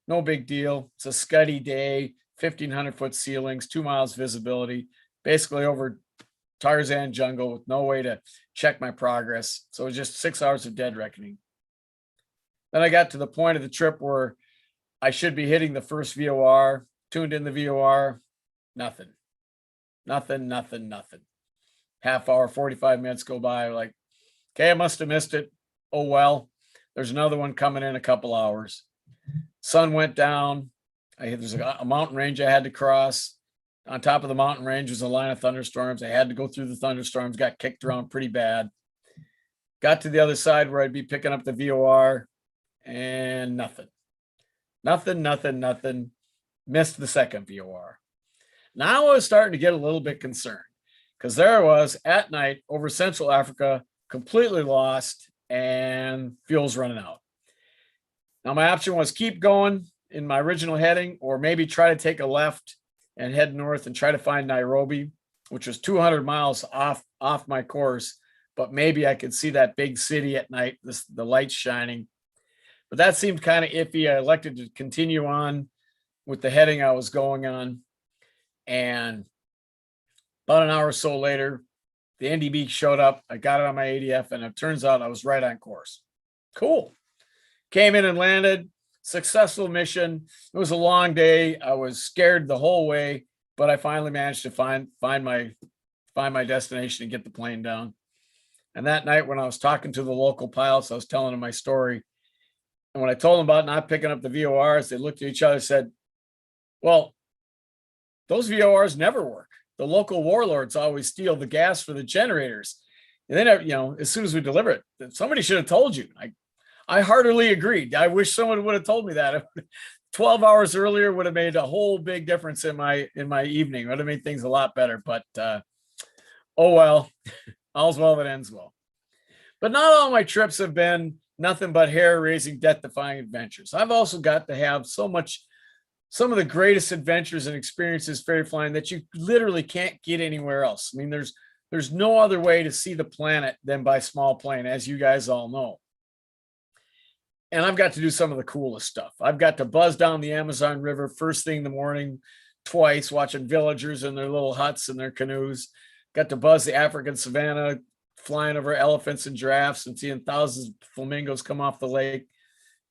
no big deal. It's a scuddy day, 1,500-foot ceilings, 2 miles visibility, basically over Tarzan jungle with no way to check my progress. So it was just 6 hours of dead reckoning. Then I got to the point of the trip where I should be hitting the first VOR, tuned in the VOR, nothing. Half hour, 45 minutes go by. Like, okay, I must have missed it. Oh, well, there's another one coming in a couple hours. Sun went down. There's a mountain range I had to cross. On top of the mountain range was a line of thunderstorms. I had to go through the thunderstorms, got kicked around pretty bad. Got to the other side where I'd be picking up the VOR and nothing. Missed the second VOR. Now I was starting to get a little bit concerned because there I was at night over Central Africa, completely lost and fuel's running out. Now my option was keep going in my original heading or maybe try to take a left and head north and try to find Nairobi, which was 200 miles off my course, but maybe I could see that big city at night, the lights shining. But that seemed kind of iffy. I elected to continue on with the heading I was going on. And about an hour or so later, the NDB showed up. I got it on my ADF, and it turns out I was right on course. Cool. Came in and landed. Successful mission. It was a long day. I was scared the whole way, but I finally managed to find my destination and get the plane down. And that night when I was talking to the local pilots, I was telling them my story. And when I told them about not picking up the VORs, they looked at each other and said, well, those VORs never work. The local warlords always steal the gas for the generators. And then, as soon as we deliver it, somebody should have told you. I heartily agreed. I wish someone would have told me that. 12 hours earlier would have made a whole big difference in my evening. It would have made things a lot better. But oh well, all's well that ends well. But not all my trips have been nothing but hair-raising, death-defying adventures. I've also got to have some of the greatest adventures and experiences ferry flying that you literally can't get anywhere else. I mean, there's no other way to see the planet than by small plane, as you guys all know. And I've got to do some of the coolest stuff. I've got to buzz down the Amazon River first thing in the morning, twice, watching villagers in their little huts and their canoes. Got to buzz the African savannah flying over elephants and giraffes and seeing thousands of flamingos come off the lake.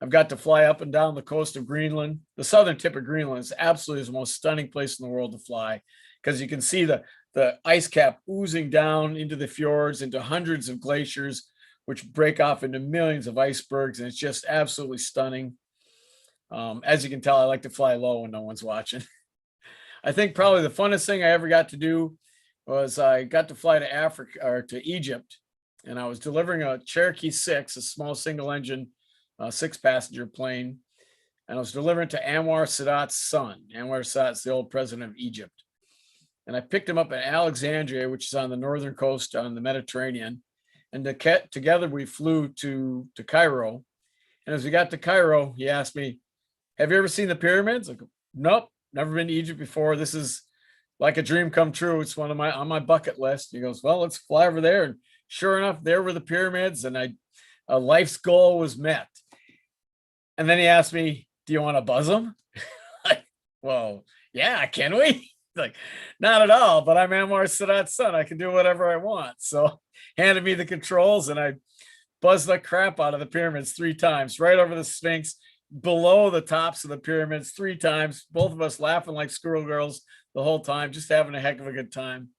I've got to fly up and down the coast of Greenland. The southern tip of Greenland is absolutely the most stunning place in the world to fly, because you can see the ice cap oozing down into the fjords, into hundreds of glaciers, which break off into millions of icebergs. And it's just absolutely stunning. As you can tell, I like to fly low when no one's watching. I think probably the funnest thing I ever got to do was I got to fly to Africa, or to Egypt, and I was delivering a Cherokee 6, a small single engine, 6-passenger plane. And I was delivering to Anwar Sadat's son. Anwar Sadat's the old president of Egypt. And I picked him up at Alexandria, which is on the northern coast on the Mediterranean. And together we flew to Cairo. And as we got to Cairo, he asked me, "Have you ever seen the pyramids?" I go, "Nope, never been to Egypt before. This is like a dream come true. It's on my bucket list." He goes, "Well, let's fly over there." And sure enough, there were the pyramids, and a life's goal was met. And then he asked me, "Do you want to buzz them?" Like, well, yeah, can we? Like, not at all, but I'm Anwar Sadat's son. I can do whatever I want. So handed me the controls, and I buzzed the crap out of the pyramids 3 times, right over the Sphinx, below the tops of the pyramids 3 times, both of us laughing like squirrel girls the whole time, just having a heck of a good time.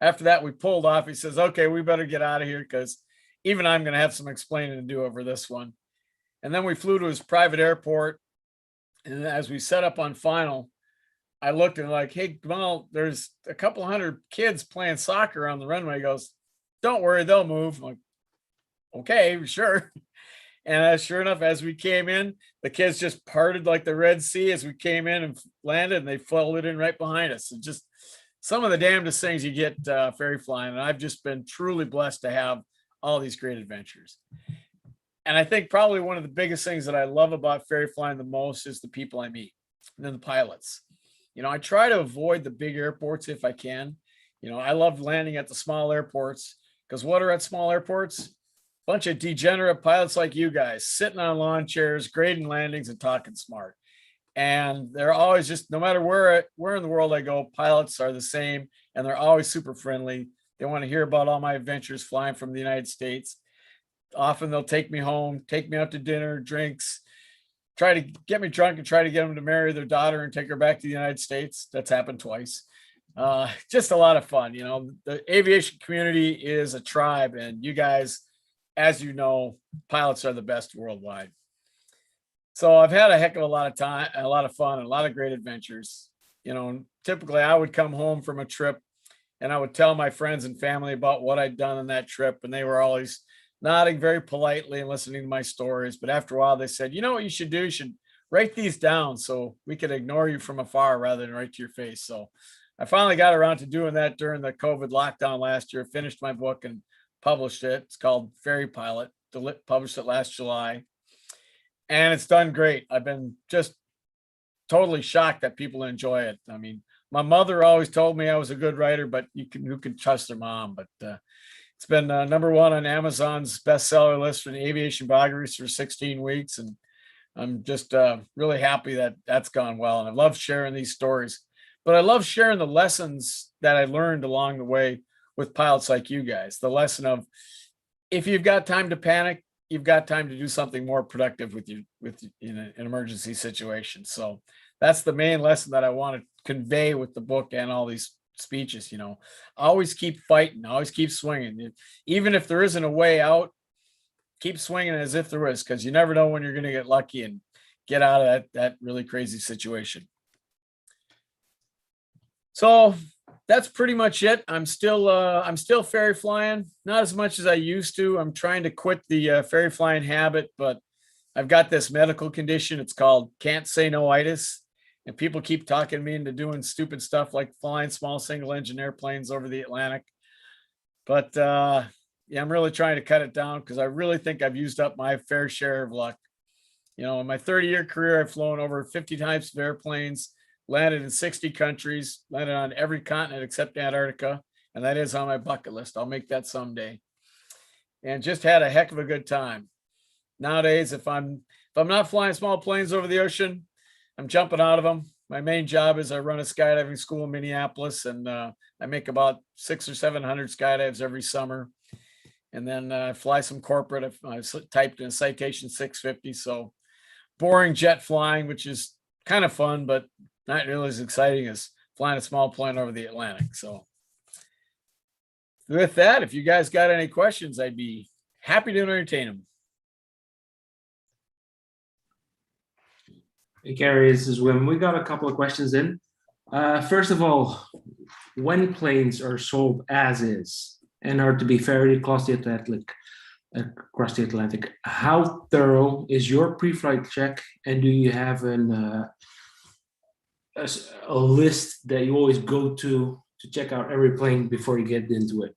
After that, we pulled off. He says, "Okay, we better get out of here, because even I'm going to have some explaining to do over this one." And then we flew to his private airport. And as we set up on final, I looked and like, "Hey, well, there's a couple hundred kids playing soccer on the runway." He goes, "Don't worry, they'll move." I'm like, "Okay, sure." And sure enough, as we came in, the kids just parted like the Red Sea as we came in and landed, and they folded in right behind us. And just some of the damnedest things you get ferry flying. And I've just been truly blessed to have all these great adventures. And I think probably one of the biggest things that I love about ferry flying the most is the people I meet, and then the pilots. I try to avoid the big airports if I can. I love landing at the small airports, because what are at small airports? Bunch of degenerate pilots like you guys sitting on lawn chairs, grading landings and talking smart. And they're always just, no matter where in the world I go, pilots are the same, and they're always super friendly. They want to hear about all my adventures flying from the United States. Often they'll take me home, take me out to dinner, drinks, try to get me drunk and try to get them to marry their daughter and take her back to the United States. That's happened twice. Just a lot of fun. The aviation community is a tribe, and you guys, as you know, pilots are the best worldwide. So I've had a heck of a lot of time, a lot of fun, and a lot of great adventures. Typically I would come home from a trip and I would tell my friends and family about what I'd done on that trip, and they were always nodding very politely and listening to my stories. But after a while, they said, "You know what you should do? You should write these down so we could ignore you from afar rather than right to your face." So I finally got around to doing that during the COVID lockdown last year, finished my book and published it. It's called Ferry Pilot, published it last July. And it's done great. I've been just totally shocked that people enjoy it. I mean, my mother always told me I was a good writer, but who can trust their mom? But it's been #1 on Amazon's bestseller list for the aviation biographies for 16 weeks. And I'm just really happy that that's gone well. And I love sharing these stories, but I love sharing the lessons that I learned along the way with pilots like you guys. The lesson of, if you've got time to panic, you've got time to do something more productive in an emergency situation. So that's the main lesson that I want to convey with the book and all these speeches. Always keep fighting, always keep swinging. Even if there isn't a way out, keep swinging as if there is, because you never know when you're going to get lucky and get out of that really crazy situation. So that's pretty much it. I'm still ferry flying, not as much as I used to. I'm trying to quit the ferry flying habit, but I've got this medical condition. It's called can't say no-itis. And people keep talking me into doing stupid stuff like flying small single engine airplanes over the Atlantic. But yeah, I'm really trying to cut it down, because I really think I've used up my fair share of luck. In my 30-year career, I've flown over 50 types of airplanes, landed in 60 countries, landed on every continent except Antarctica. And that is on my bucket list. I'll make that someday. And just had a heck of a good time. Nowadays, if I'm not flying small planes over the ocean, I'm jumping out of them. My main job is I run a skydiving school in Minneapolis, and I make about 600 or 700 skydives every summer. and then I fly some corporate. I typed in Citation 650. So boring jet flying, which is kind of fun, but not nearly as exciting as flying a small plane over the Atlantic. So with that, if you guys got any questions, I'd be happy to entertain them. Hey, Kerry, this is Wim. We got a couple of questions in. First of all, when planes are sold as is and are to be ferried across the Atlantic, how thorough is your pre-flight check, and do you have a list that you always go to check out every plane before you get into it?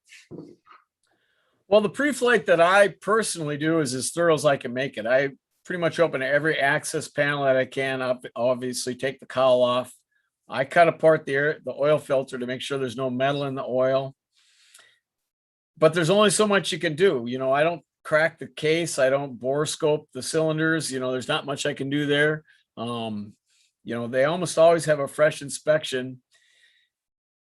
Well, the pre-flight that I personally do is as thorough as I can make it. I pretty much open every access panel that I can up, obviously take the cowl off. I cut apart the oil filter to make sure there's no metal in the oil. But there's only so much you can do. You know, I don't crack the case. I don't bore scope the cylinders. You know, there's not much I can do there. You know, they almost always have a fresh inspection.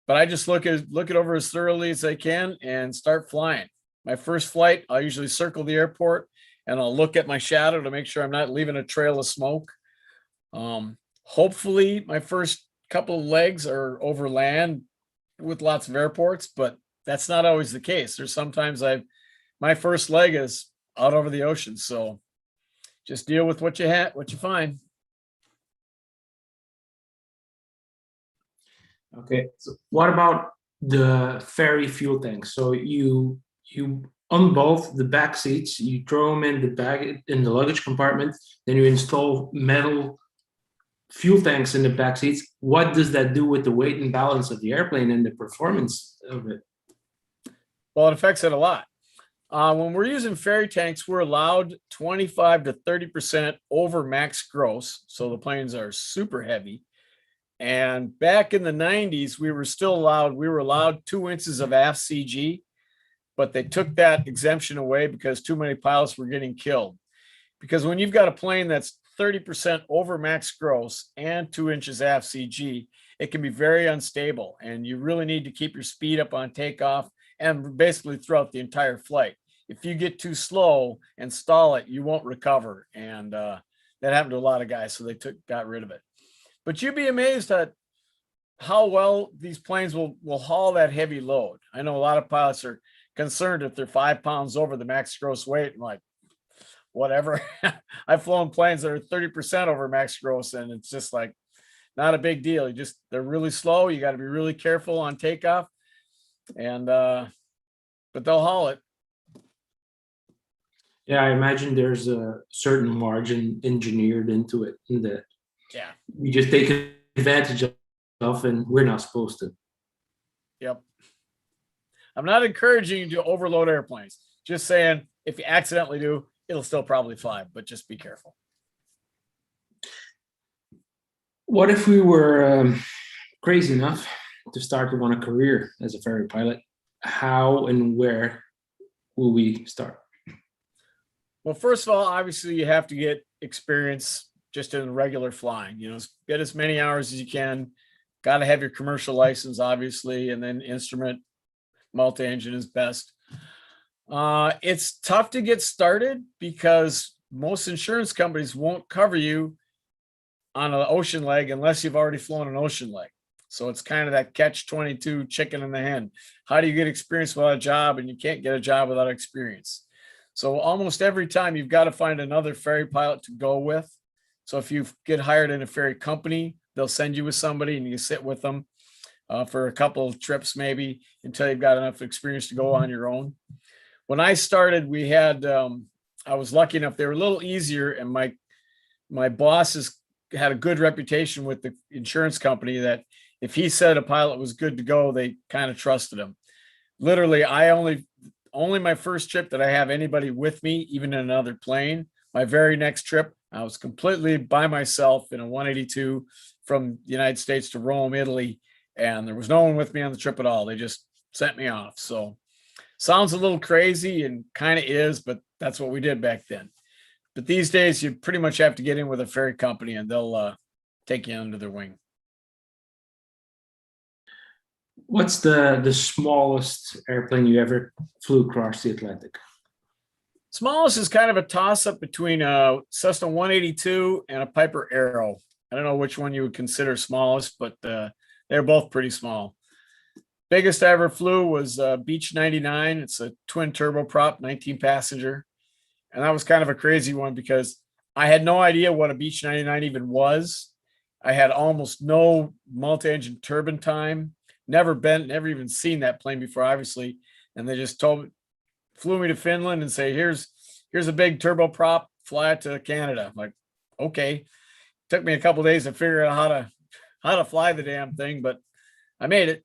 But I just look it over as thoroughly as I can and start flying. My first flight, I'll usually circle the airport and I'll look at my shadow to make sure I'm not leaving a trail of smoke. Hopefully my first couple of legs are over land with lots of airports, but that's not always the case. There's sometimes my first leg is out over the ocean. So just deal with what you find. Okay, so what about the ferry fuel tanks? So you unbolt the back seats, you throw them in the bag in the luggage compartment, then you install metal fuel tanks in the back seats. What does that do with the weight and balance of the airplane and the performance of it? Well, it affects it a lot. When we're using ferry tanks, we're allowed 25 to 30% over max gross. So the planes are super heavy. And back in the 90s, we were allowed 2 inches of aft CG, but they took that exemption away because too many pilots were getting killed. Because when you've got a plane that's 30% over max gross and 2 inches aft CG, it can be very unstable. And you really need to keep your speed up on takeoff and basically throughout the entire flight. If you get too slow and stall it, you won't recover. And that happened to a lot of guys, so they got rid of it. But you'd be amazed at how well these planes will haul that heavy load. I know a lot of pilots are concerned if they're 5 pounds over the max gross weight. I'm like, whatever. I've flown planes that are 30% over max gross, and it's just like not a big deal. They're really slow. You got to be really careful on takeoff, and but they'll haul it. Yeah, I imagine there's a certain margin engineered into it that we just take advantage of, and we're not supposed to. Yep. I'm not encouraging you to overload airplanes. Just saying, if you accidentally do, it'll still probably fly, but just be careful. What if we were crazy enough to start on a career as a ferry pilot? How and where will we start? Well, first of all, obviously you have to get experience just in regular flying. You know, get as many hours as you can. Got to have your commercial license, obviously, and then instrument multi-engine is best. It's tough to get started because most insurance companies won't cover you on an ocean leg unless you've already flown an ocean leg. So it's kind of that catch-22 chicken and the hen. How do you get experience without a job? And you can't get a job without experience. So almost every time you've got to find another ferry pilot to go with. So if you get hired in a ferry company, they'll send you with somebody and you sit with them for a couple of trips, maybe until you've got enough experience to go on your own. When I started, we had, I was lucky enough, they were a little easier, and my bosses had a good reputation with the insurance company that if he said a pilot was good to go, they kind of trusted him. Literally, only my first trip that I have anybody with me, even in another plane. My very next trip, I was completely by myself in a 182 from the United States to Rome, Italy, and there was no one with me on the trip at all. They just sent me off. So sounds a little crazy and kind of is, but that's what we did back then. But these days, you pretty much have to get in with a ferry company and they'll take you under their wing. What's the smallest airplane you ever flew across the Atlantic? Smallest is kind of a toss up between a Cessna 182 and a Piper Arrow. I don't know which one you would consider smallest, but they're both pretty small. Biggest I ever flew was Beech 99. It's a twin turboprop, 19 passenger. And that was kind of a crazy one because I had no idea what a Beech 99 even was. I had almost no multi-engine turbine time, never even seen that plane before, obviously. And they just flew me to Finland and say, here's a big turboprop, fly it to Canada. I'm like, okay. Took me a couple of days to figure out how to fly the damn thing, but I made it.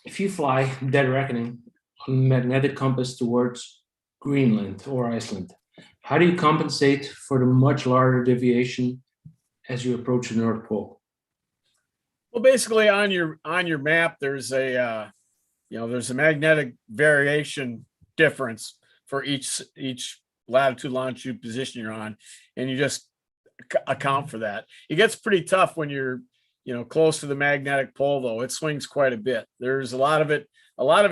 If you fly dead reckoning on magnetic compass towards Greenland or Iceland, how do you compensate for the much larger deviation as you approach the North Pole? Well, basically on your map, there's a there's a magnetic variation difference for each latitude, longitude position you're on, and you just account for that. It gets pretty tough when you're close to the magnetic pole, though. It swings quite a bit. There's a lot of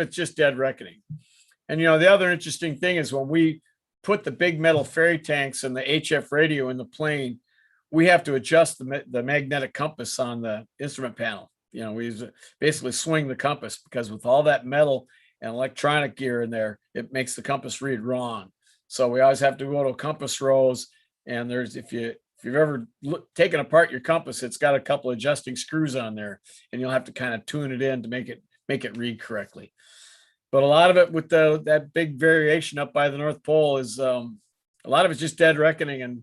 it's just dead reckoning. And the other interesting thing is when we put the big metal ferry tanks and the HF radio in the plane, we have to adjust the magnetic compass on the instrument panel. We basically swing the compass because with all that metal and electronic gear in there, it makes the compass read wrong. So we always have to go to compass rows. And if you've ever taken apart your compass, it's got a couple of adjusting screws on there, and you'll have to kind of tune it in to make it read correctly. But a lot of it with that big variation up by the North Pole is a lot of it's just dead reckoning, and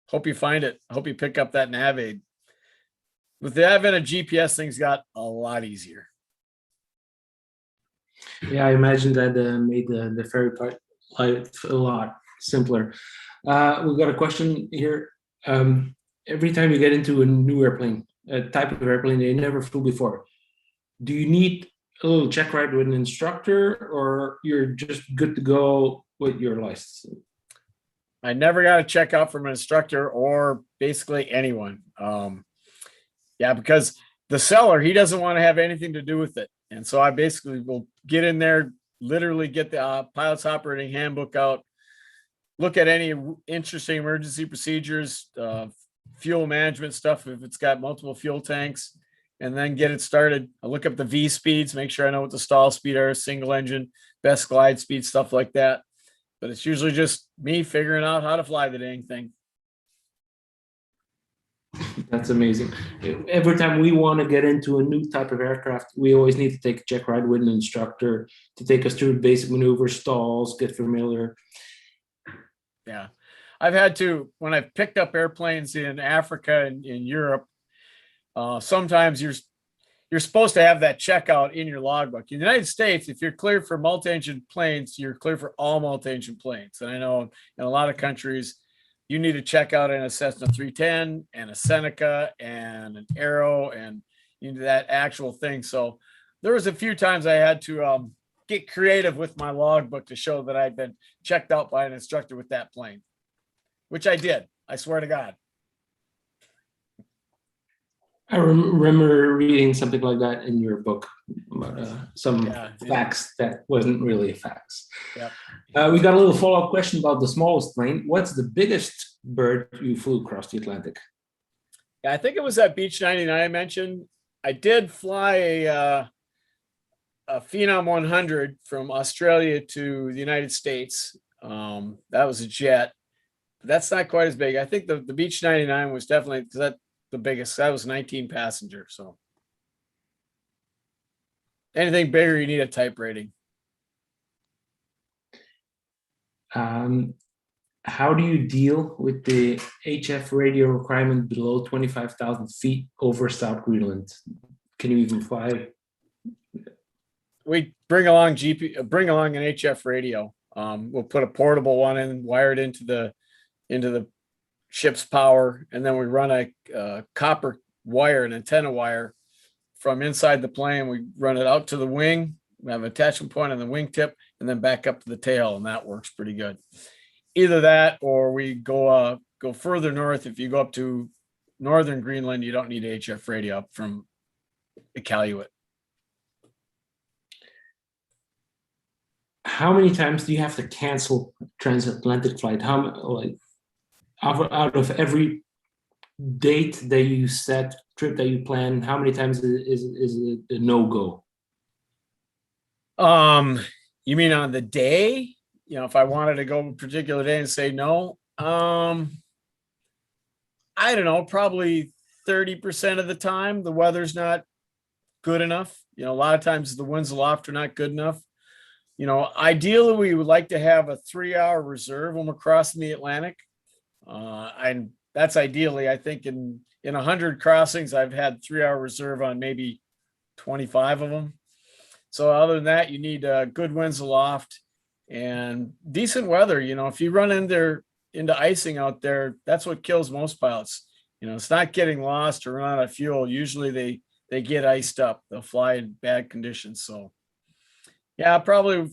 hope you find it. Hope you pick up that nav aid. With the advent of GPS, things got a lot easier. Yeah, I imagine that made the ferry part life a lot simpler. We've got a question here. Every time you get into a new airplane, a type of airplane they never flew before, do you need a little check ride with an instructor, or you're just good to go with your license? I never got a check out from an instructor or basically anyone. Because the seller, he doesn't want to have anything to do with it. And so I basically will get in there, literally get the pilot's operating handbook out, look at any interesting emergency procedures, fuel management stuff, if it's got multiple fuel tanks, and then get it started. I look up the V speeds, make sure I know what the stall speed are, single engine, best glide speed, stuff like that. But it's usually just me figuring out how to fly the dang thing. That's amazing. Every time we want to get into a new type of aircraft, we always need to take a check ride with an instructor to take us through basic maneuvers, stalls, get familiar. Yeah. I've had to, when I've picked up airplanes in Africa and in Europe, sometimes you're supposed to have that checkout in your logbook. In the United States, if you're cleared for multi-engine planes, you're cleared for all multi-engine planes. And I know in a lot of countries, you need to check out in a Cessna 310 and a Seneca and an Arrow and that actual thing. So there was a few times I had to get creative with my logbook to show that I'd been checked out by an instructor with that plane, which I did. I swear to God. I remember reading something like that in your book about some facts that wasn't really facts. Yeah. We got a little follow-up question about the smallest plane. What's the biggest bird you flew across the Atlantic? Yeah, I think it was that Beech 99 I mentioned. I did fly a Phenom 100 from Australia to the United States. That was a jet. But that's not quite as big. I think the Beech 99 was definitely the biggest. That was 19 passenger. So anything bigger, you need a type rating. How do you deal with the HF radio requirement below 25,000 feet over South Greenland? Can you even fly? We bring along an HF radio. We'll put a portable one in, wire it into the ship's power, and then we run a copper wire, an antenna wire, from inside the plane. We run it out to the wing. We have an attachment point on the wingtip, and then back up to the tail, and that works pretty good. either that or we go further north. If you go up to northern Greenland, you don't need HF radio up from Iqaluit. How many times do you have to cancel transatlantic flight? Out of every date that you set, trip that you plan, how many times is it a no-go? You mean on the day? If I wanted to go a particular day and say no, I don't know, probably 30% of the time the weather's not good enough. A lot of times the winds aloft are not good enough. Ideally we would like to have a 3-hour reserve when we're crossing the Atlantic. And that's ideally, I think in 100 crossings, I've had 3-hour reserve on maybe 25 of them. So other than that, you need good winds aloft and decent weather. If you run into icing out there, that's what kills most pilots. It's not getting lost or run out of fuel. Usually they get iced up. They'll fly in bad conditions. So yeah, I'll probably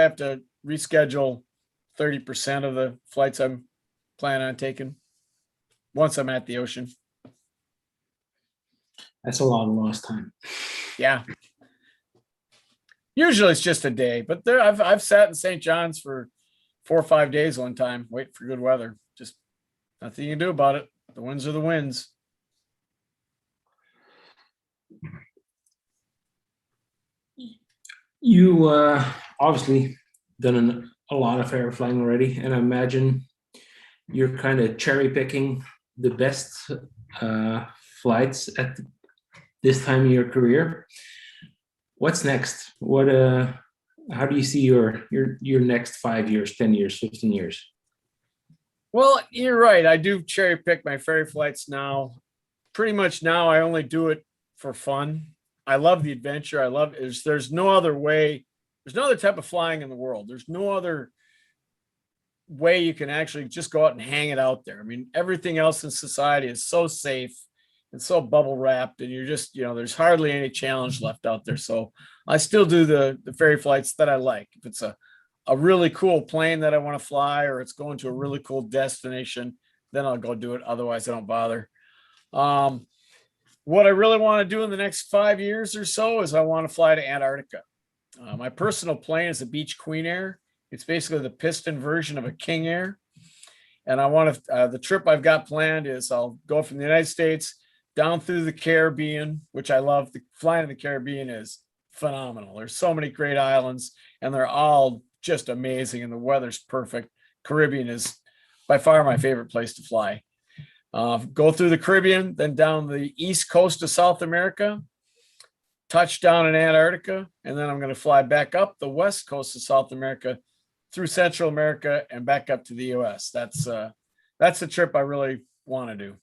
have to reschedule 30% of the flights I'm planning on taking once I'm at the ocean. That's a long lost time. Yeah. Usually it's just a day, but I've sat in St. John's for 4 or 5 days one time, waiting for good weather. Just nothing you can do about it. The winds are the winds. You obviously done a lot of air flying already, and I imagine you're kind of cherry picking the best flights at this time in your career. What's next? How do you see your next 5 years, 10 years, 15 years? Well, you're right. I do cherry pick my ferry flights now. Pretty much now I only do it for fun. I love the adventure. There's no other way. There's no other type of flying in the world. There's no other way you can actually just go out and hang it out there. I mean, everything else in society is so safe and so bubble wrapped, and you're just, there's hardly any challenge left out there. So I still do the ferry flights that I like. If it's a really cool plane that I want to fly, or it's going to a really cool destination, then I'll go do it. Otherwise I don't bother. What I really want to do in the next 5 years or so is I want to fly to Antarctica. My personal plane is a Beech Queen Air. It's basically the piston version of a King Air. And I want to, the trip I've got planned is I'll go from the United States down through the Caribbean, which I love. The flying in the Caribbean is phenomenal. There's so many great islands and they're all just amazing. And the weather's perfect. Caribbean is by far my favorite place to fly. Go through the Caribbean, then down the east coast of South America, touch down in Antarctica, and then I'm going to fly back up the west coast of South America through Central America and back up to the US. That's the trip I really want to do.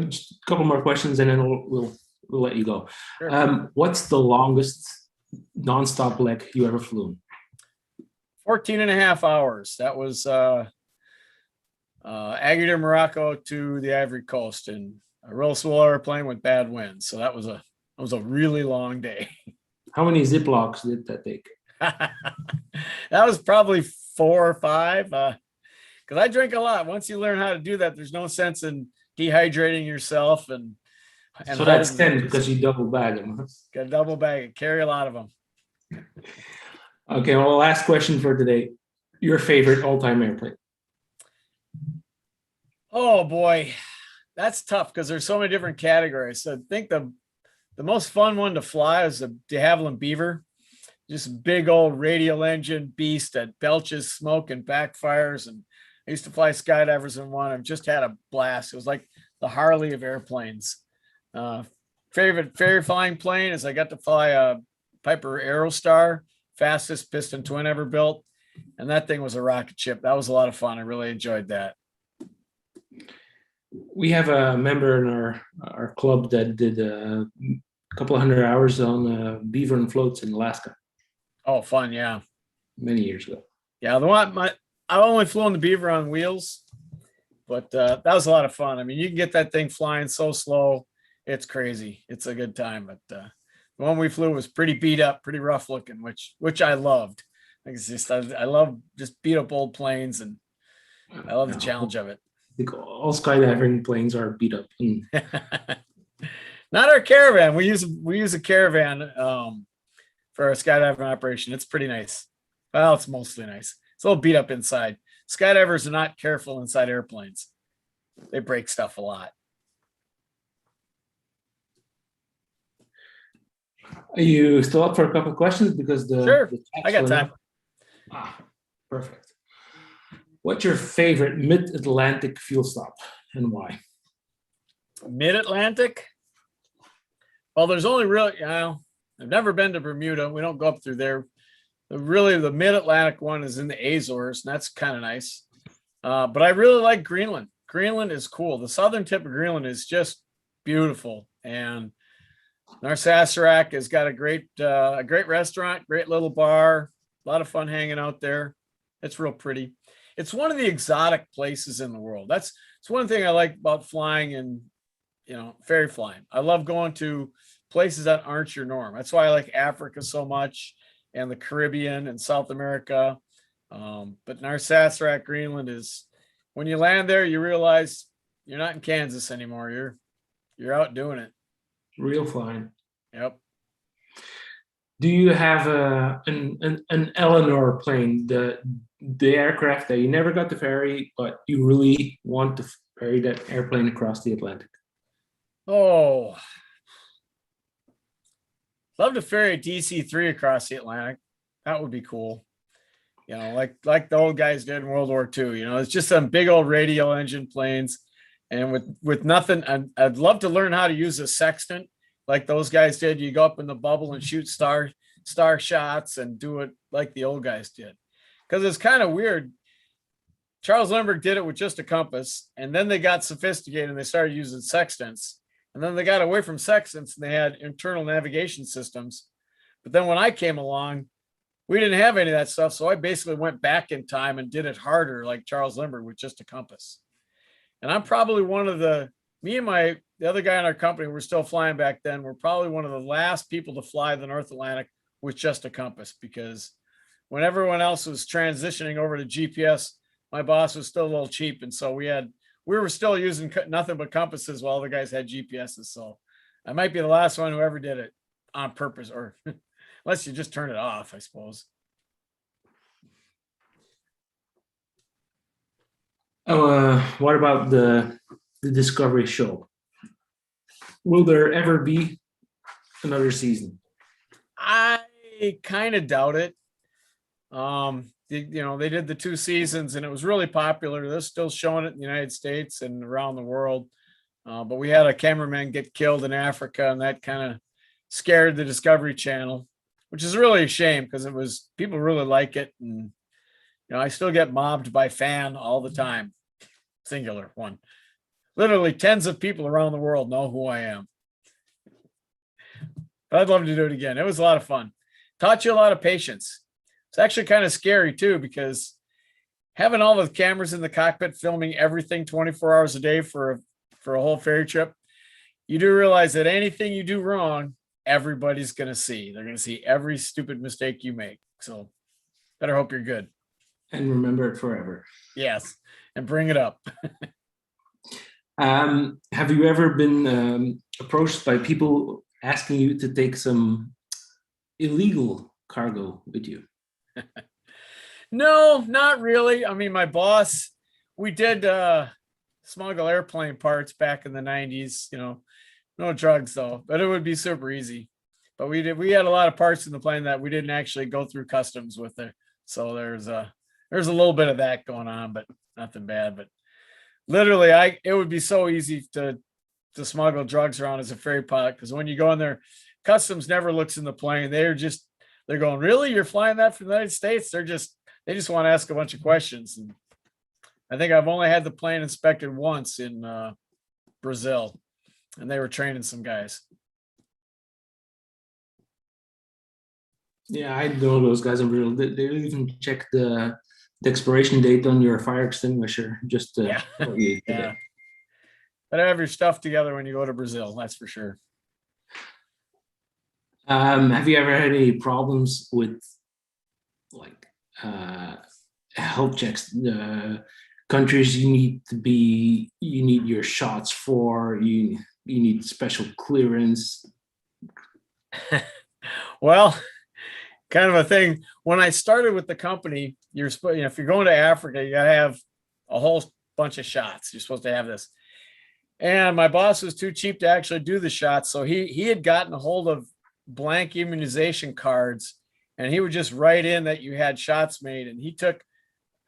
Just a couple more questions and then we'll let you go. Sure. What's the longest nonstop leg you ever flew? 14 and a half hours. That was Agadir, Morocco to the Ivory Coast, and a real slow airplane with bad winds. So that was a really long day. How many Ziplocs did that take? That was probably 4 or 5. Because I drink a lot. Once you learn how to do that, there's no sense in dehydrating yourself. And so that's 10 because you double bag them. Huh? Got a double bag and carry a lot of them. Okay, well, last question for today. Your favorite all-time airplane? Oh boy, that's tough because there's so many different categories. So I think the most fun one to fly is the de Havilland Beaver. Just a big old radial engine beast that belches smoke and backfires. And I used to fly skydivers in one. I've just had a blast. It was like the Harley of airplanes. Favorite ferry flying plane is I got to fly a Piper Aerostar, fastest piston twin ever built. And that thing was a rocket ship. That was a lot of fun. I really enjoyed that. We have a member in our club that did a couple of 100 hours on Beaver and floats in Alaska. Oh, fun. Yeah. Many years ago. Yeah. I only flew on the Beaver on wheels, but that was a lot of fun. I mean, you can get that thing flying so slow. It's crazy. It's a good time, but The one we flew was pretty beat up, pretty rough looking, which I loved. It's just I love just beat up old planes, and I love the challenge of it. I think all skydiving planes are beat up. Not our caravan. We use a caravan for our skydiving operation. It's pretty nice. Well, it's mostly nice. It's a little beat up inside. Skydivers are not careful inside airplanes. They break stuff a lot. Are you still up for a couple of questions? Because Sure, I got time. Perfect. What's your favorite mid-Atlantic fuel stop and why? Mid-Atlantic? Well, there's only really, I've never been to Bermuda. We don't go up through there. Really, the mid-Atlantic one is in the Azores, and that's kind of nice. But I really like Greenland. Greenland is cool. The southern tip of Greenland is just beautiful. And Transatlantic has got a great restaurant, great little bar, a lot of fun hanging out there. It's real pretty. It's one of the exotic places in the world. It's one thing I like about flying and, ferry flying. I love going to places that aren't your norm. That's why I like Africa so much, and the Caribbean and South America. But Transatlantic, Greenland is, when you land there, you realize you're not in Kansas anymore. You're out doing it. Real flying. Yep. Do you have an Eleanor plane, the aircraft that you never got to ferry, but you really want to ferry that airplane across the Atlantic? Oh, love to ferry a DC-3 across the Atlantic. That would be cool. Like the old guys did in World War II. It's just some big old radial engine planes, and with nothing. I'd love to learn how to use a sextant like those guys did. You go up in the bubble and shoot star shots and do it like the old guys did, because it's kind of weird. Charles Lindbergh did it with just a compass, and then they got sophisticated and they started using sextants, and then they got away from sextants and they had internal navigation systems. But then when I came along, we didn't have any of that stuff, so I basically went back in time and did it harder like Charles Lindbergh with just a compass. And I'm probably one of the other guy in our company, we're still flying back then, we're probably one of the last people to fly the North Atlantic with just a compass, because when everyone else was transitioning over to GPS, my boss was still a little cheap, and so we were still using nothing but compasses while the guys had GPSs. So I might be the last one who ever did it on purpose, or unless you just turn it off, I suppose. What about the Discovery show? Will there ever be another season? I kind of doubt it. They did the 2 seasons and it was really popular. They're still showing it in the United States and around the world. But we had a cameraman get killed in Africa, and that kind of scared the Discovery Channel, which is really a shame, because people really like it. And, I still get mobbed by fan all the time. Singular one. Literally tens of people around the world know who I am. But I'd love to do it again. It was a lot of fun. Taught you a lot of patience. It's actually kind of scary too, because having all the cameras in the cockpit filming everything 24 hours a day for a whole ferry trip, you do realize that anything you do wrong, everybody's going to see. They're going to see every stupid mistake you make. So better hope you're good. And remember it forever. Yes. And bring it up. Have you ever been approached by people asking you to take some illegal cargo with you? No, not really. I mean, my boss, we did smuggle airplane parts back in the 90s, no drugs though, but it would be super easy. But we had a lot of parts in the plane that we didn't actually go through customs with it. So there's a little bit of that going on, but nothing bad. But literally it would be so easy to smuggle drugs around as a ferry pilot, because when you go in there, customs never looks in the plane. They're going, really? You're flying that from the United States? They just want to ask a bunch of questions. And I think I've only had the plane inspected once in Brazil, and they were training some guys. Yeah, I know those guys in Brazil. They even check the expiration date on your fire extinguisher just to yeah. Better have your stuff together when you go to Brazil, that's for sure. Have you ever had any problems with like health checks? Countries you need your shots for, you need special clearance. Well, kind of a thing. When I started with the company, you're supposed, if you're going to Africa, you got to have a whole bunch of shots. You're supposed to have this. And my boss was too cheap to actually do the shots. So he had gotten a hold of blank immunization cards, and he would just write in that you had shots made. And he took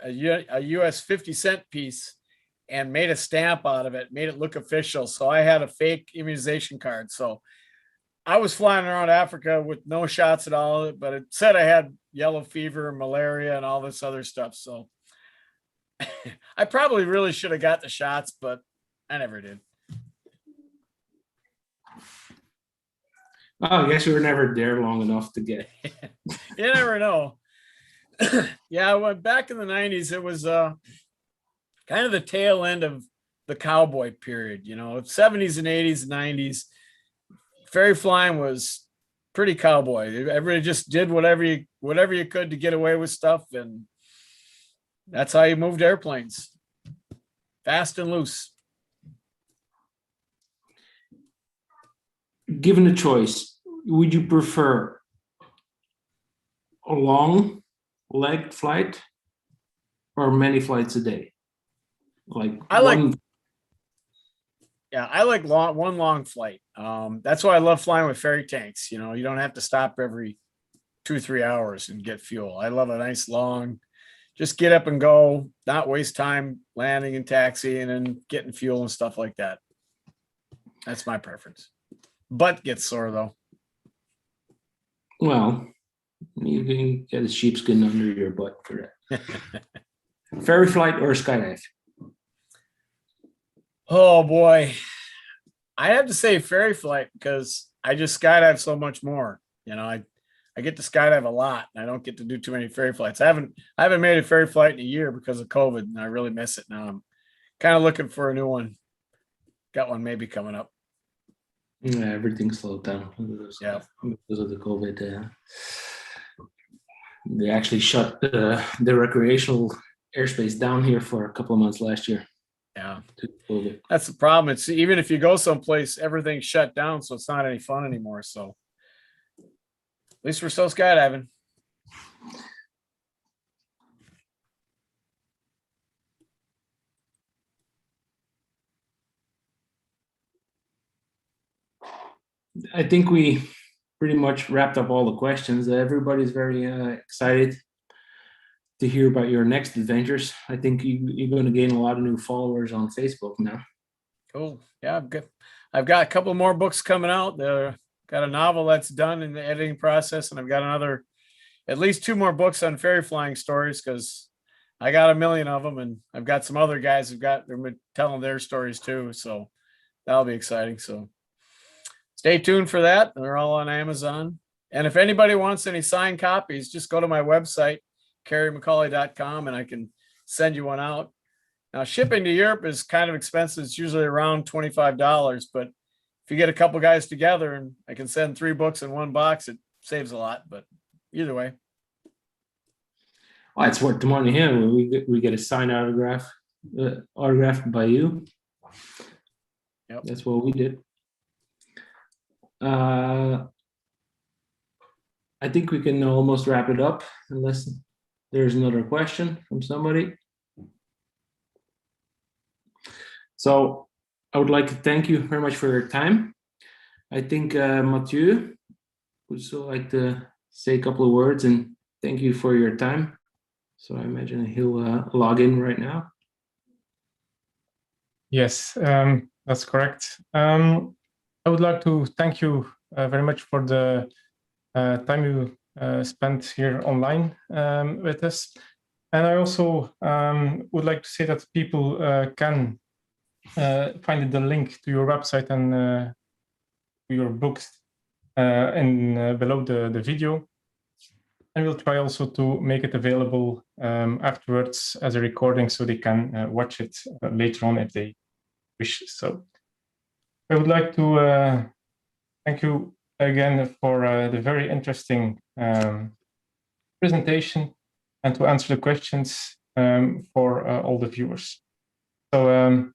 a US 50-cent piece and made a stamp out of it, made it look official. So I had a fake immunization card. So I was flying around Africa with no shots at all, but it said I had yellow fever, malaria, and all this other stuff. So I probably really should have got the shots, but I never did. Oh, I guess you were never there long enough to get. You never know. Yeah, I went back in the 90s. It was kind of the tail end of the cowboy period, 70s and 80s and 90s. Ferry flying was pretty cowboy. Everybody just did whatever you could to get away with stuff, and that's how you moved airplanes, fast and loose. Given a choice, would you prefer a long legged flight or many flights a day? I like one long flight. That's why I love flying with ferry tanks. You don't have to stop every 2-3 hours and get fuel. I love a nice long, just get up and go, not waste time landing and taxiing and getting fuel and stuff like that. That's my preference. Butt gets sore though. Well, you can get a sheepskin under your butt for that. Ferry flight or skydive? Oh boy. I have to say ferry flight because I just skydive so much more. I get to skydive a lot, and I don't get to do too many ferry flights. I haven't made a ferry flight in a year because of COVID, and I really miss it now. I'm kind of looking for a new one. Got one maybe coming up. Yeah, everything slowed down because of the COVID. They actually shut the recreational airspace down here for a couple of months last year. Yeah, that's the problem. It's even if you go someplace, everything's shut down, so it's not any fun anymore. So at least we're still skydiving. I think we pretty much wrapped up all the questions. Everybody's very excited to hear about your next adventures. I think you're going to gain a lot of new followers on Facebook now. Cool. Yeah, I've got a couple more books coming out. Got a novel that's done in the editing process, and I've got at least 2 more books on ferry flying stories because I got a million of them, and I've got some other guys they're telling their stories too. So that'll be exciting. So stay tuned for that. They're all on Amazon. And if anybody wants any signed copies, just go to my website, kerrymccauley.com, and I can send you one out. Now, shipping to Europe is kind of expensive. It's usually around $25, but if you get a couple guys together and I can send 3 books in one box, it saves a lot. But either way. Well, it's worth the money here. We get a signed autographed by you. Yep. That's what we did. I think we can almost wrap it up unless there's another question from somebody. So I would like to thank you very much for your time. I think Mathieu would still like to say a couple of words and thank you for your time. So I imagine he'll log in right now. Yes, that's correct. I would like to thank you very much for the time you spent here online with us. And I also would like to say that people can find the link to your website and to your books below the video. And we'll try also to make it available afterwards as a recording so they can watch it later on if they wish. So I would like to thank you again for the very interesting presentation and to answer the questions for all the viewers. So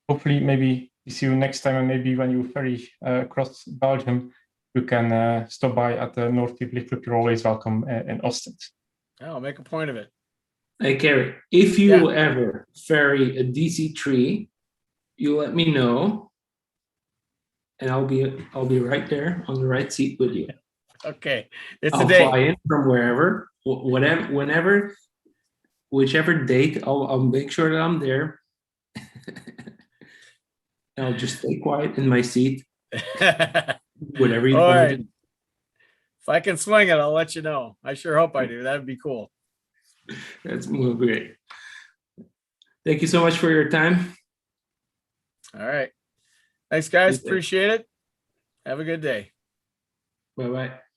hopefully maybe we see you next time, and maybe when you ferry across Belgium, you can stop by at the North Sea Vlieg Club. You're always welcome in Ostend. I'll make a point of it. Hey, Kerry, if you ever ferry a DC-3, you let me know, and I'll be right there on the right seat with you. Okay, it's I'll a date. fly in from wherever, whatever, whenever, whichever date. I'll make sure that I'm there. I'll just stay quiet in my seat. Whatever you All want right. to do. If I can swing it, I'll let you know. I sure hope I do. That'd be cool. That's great. Thank you so much for your time. All right. Thanks, guys. You too. Appreciate it. Have a good day. Bye-bye.